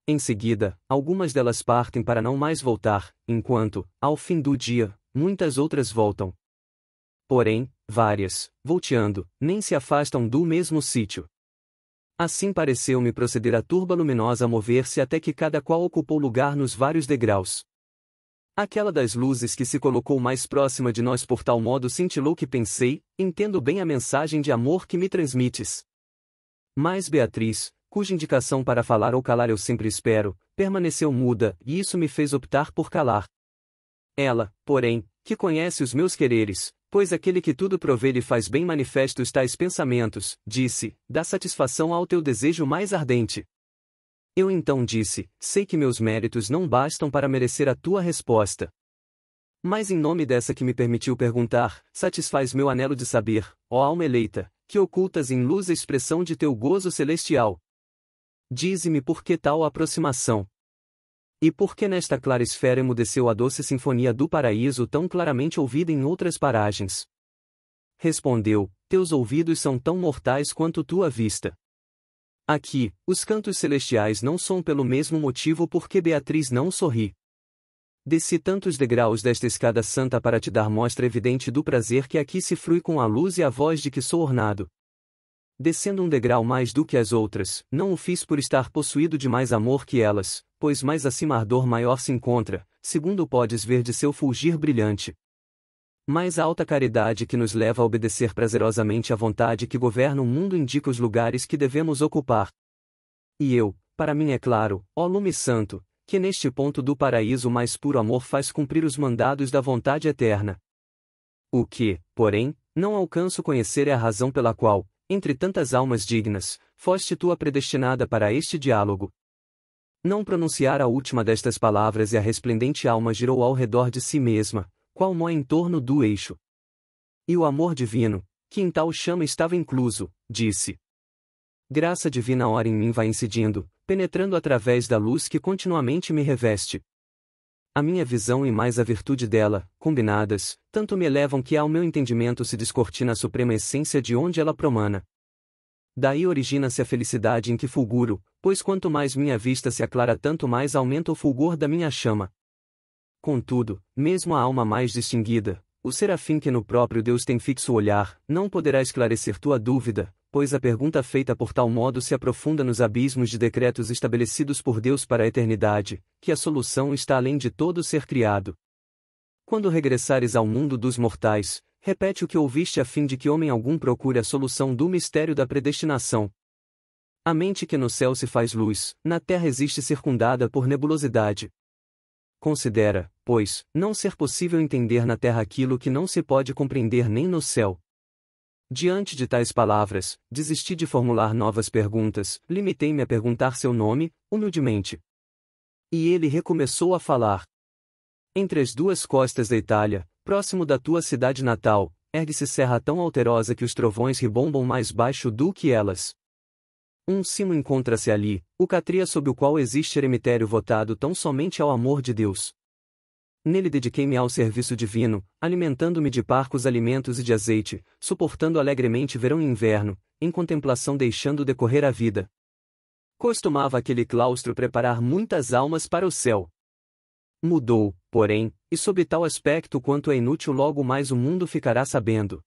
Em seguida, algumas delas partem para não mais voltar, enquanto, ao fim do dia, muitas outras voltam. Porém, várias, volteando, nem se afastam do mesmo sítio. Assim pareceu-me proceder a turba luminosa a mover-se até que cada qual ocupou lugar nos vários degraus. Aquela das luzes que se colocou mais próxima de nós por tal modo cintilou que pensei, entendo bem a mensagem de amor que me transmites. Mas Beatriz, cuja indicação para falar ou calar eu sempre espero, permaneceu muda, e isso me fez optar por calar. Ela, porém, que conhece os meus quereres, pois aquele que tudo provê lhe faz bem manifestos tais pensamentos, disse, dá satisfação ao teu desejo mais ardente. Eu então disse, sei que meus méritos não bastam para merecer a tua resposta. Mas em nome dessa que me permitiu perguntar, satisfaz meu anelo de saber, ó alma eleita, que ocultas em luz a expressão de teu gozo celestial. Dize-me por que tal aproximação? E por que nesta clara esfera emudeceu a doce sinfonia do paraíso tão claramente ouvida em outras paragens? Respondeu, teus ouvidos são tão mortais quanto tua vista. Aqui, os cantos celestiais não soam pelo mesmo motivo porque Beatriz não sorri. Desci tantos degraus desta escada santa para te dar mostra evidente do prazer que aqui se frui com a luz e a voz de que sou ornado. Descendo um degrau mais do que as outras, não o fiz por estar possuído de mais amor que elas, pois mais acima ardor maior se encontra, segundo podes ver de seu fulgir brilhante. Mas a alta caridade que nos leva a obedecer prazerosamente à vontade que governa o mundo indica os lugares que devemos ocupar. E eu, para mim é claro, ó lume santo, que neste ponto do paraíso o mais puro amor faz cumprir os mandados da vontade eterna. O que, porém, não alcanço conhecer é a razão pela qual, entre tantas almas dignas, foste tu a predestinada para este diálogo. Não pronunciar a última destas palavras e a resplendente alma girou ao redor de si mesma, qual nó em torno do eixo. E o amor divino, que em tal chama estava incluso, disse. Graça divina ora em mim vai incidindo, penetrando através da luz que continuamente me reveste. A minha visão e mais a virtude dela, combinadas, tanto me elevam que ao meu entendimento se descortina a suprema essência de onde ela promana. Daí origina-se a felicidade em que fulguro, pois quanto mais minha vista se aclara tanto mais aumenta o fulgor da minha chama. Contudo, mesmo a alma mais distinguida, o serafim que no próprio Deus tem fixo o olhar, não poderá esclarecer tua dúvida, pois a pergunta feita por tal modo se aprofunda nos abismos de decretos estabelecidos por Deus para a eternidade, que a solução está além de todo ser criado. Quando regressares ao mundo dos mortais, repete o que ouviste a fim de que homem algum procure a solução do mistério da predestinação. A mente que no céu se faz luz, na terra existe circundada por nebulosidade. Considera, pois, não ser possível entender na terra aquilo que não se pode compreender nem no céu. Diante de tais palavras, desisti de formular novas perguntas, limitei-me a perguntar seu nome, humildemente. E ele recomeçou a falar. Entre as duas costas da Itália, próximo da tua cidade natal, ergue-se serra tão alterosa que os trovões ribombam mais baixo do que elas. Um cimo encontra-se ali, o Catria sob o qual existe eremitério votado tão somente ao amor de Deus. Nele dediquei-me ao serviço divino, alimentando-me de parcos alimentos e de azeite, suportando alegremente verão e inverno, em contemplação deixando decorrer a vida. Costumava aquele claustro preparar muitas almas para o céu. Mudou, porém, e sob tal aspecto quanto é inútil logo mais o mundo ficará sabendo.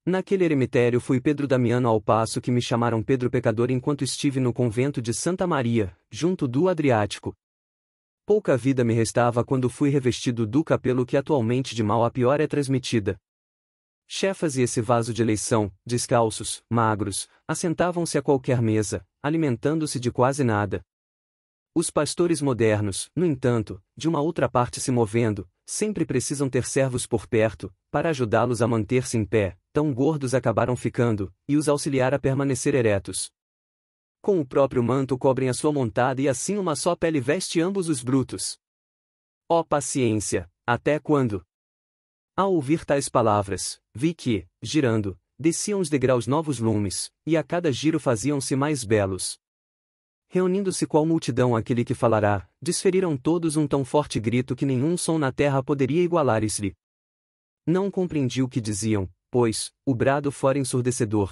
Naquele eremitério fui Pedro Damiano ao passo que me chamaram Pedro Pecador enquanto estive no convento de Santa Maria, junto do Adriático. Pouca vida me restava quando fui revestido do capelo que atualmente de mal a pior é transmitida. Chefas e esse vaso de eleição, descalços, magros, assentavam-se a qualquer mesa, alimentando-se de quase nada. Os pastores modernos, no entanto, de uma outra parte se movendo, sempre precisam ter servos por perto, para ajudá-los a manter-se em pé, tão gordos acabaram ficando, e os auxiliar a permanecer eretos. Com o próprio manto cobrem a sua montada e assim uma só pele veste ambos os brutos. Ó paciência, até quando? Ao ouvir tais palavras, vi que, girando, desciam os degraus novos lumes, e a cada giro faziam-se mais belos. Reunindo-se qual multidão aquele que falará, desferiram todos um tão forte grito que nenhum som na terra poderia igualar-lhe. Não compreendi o que diziam, pois, o brado fora ensurdecedor.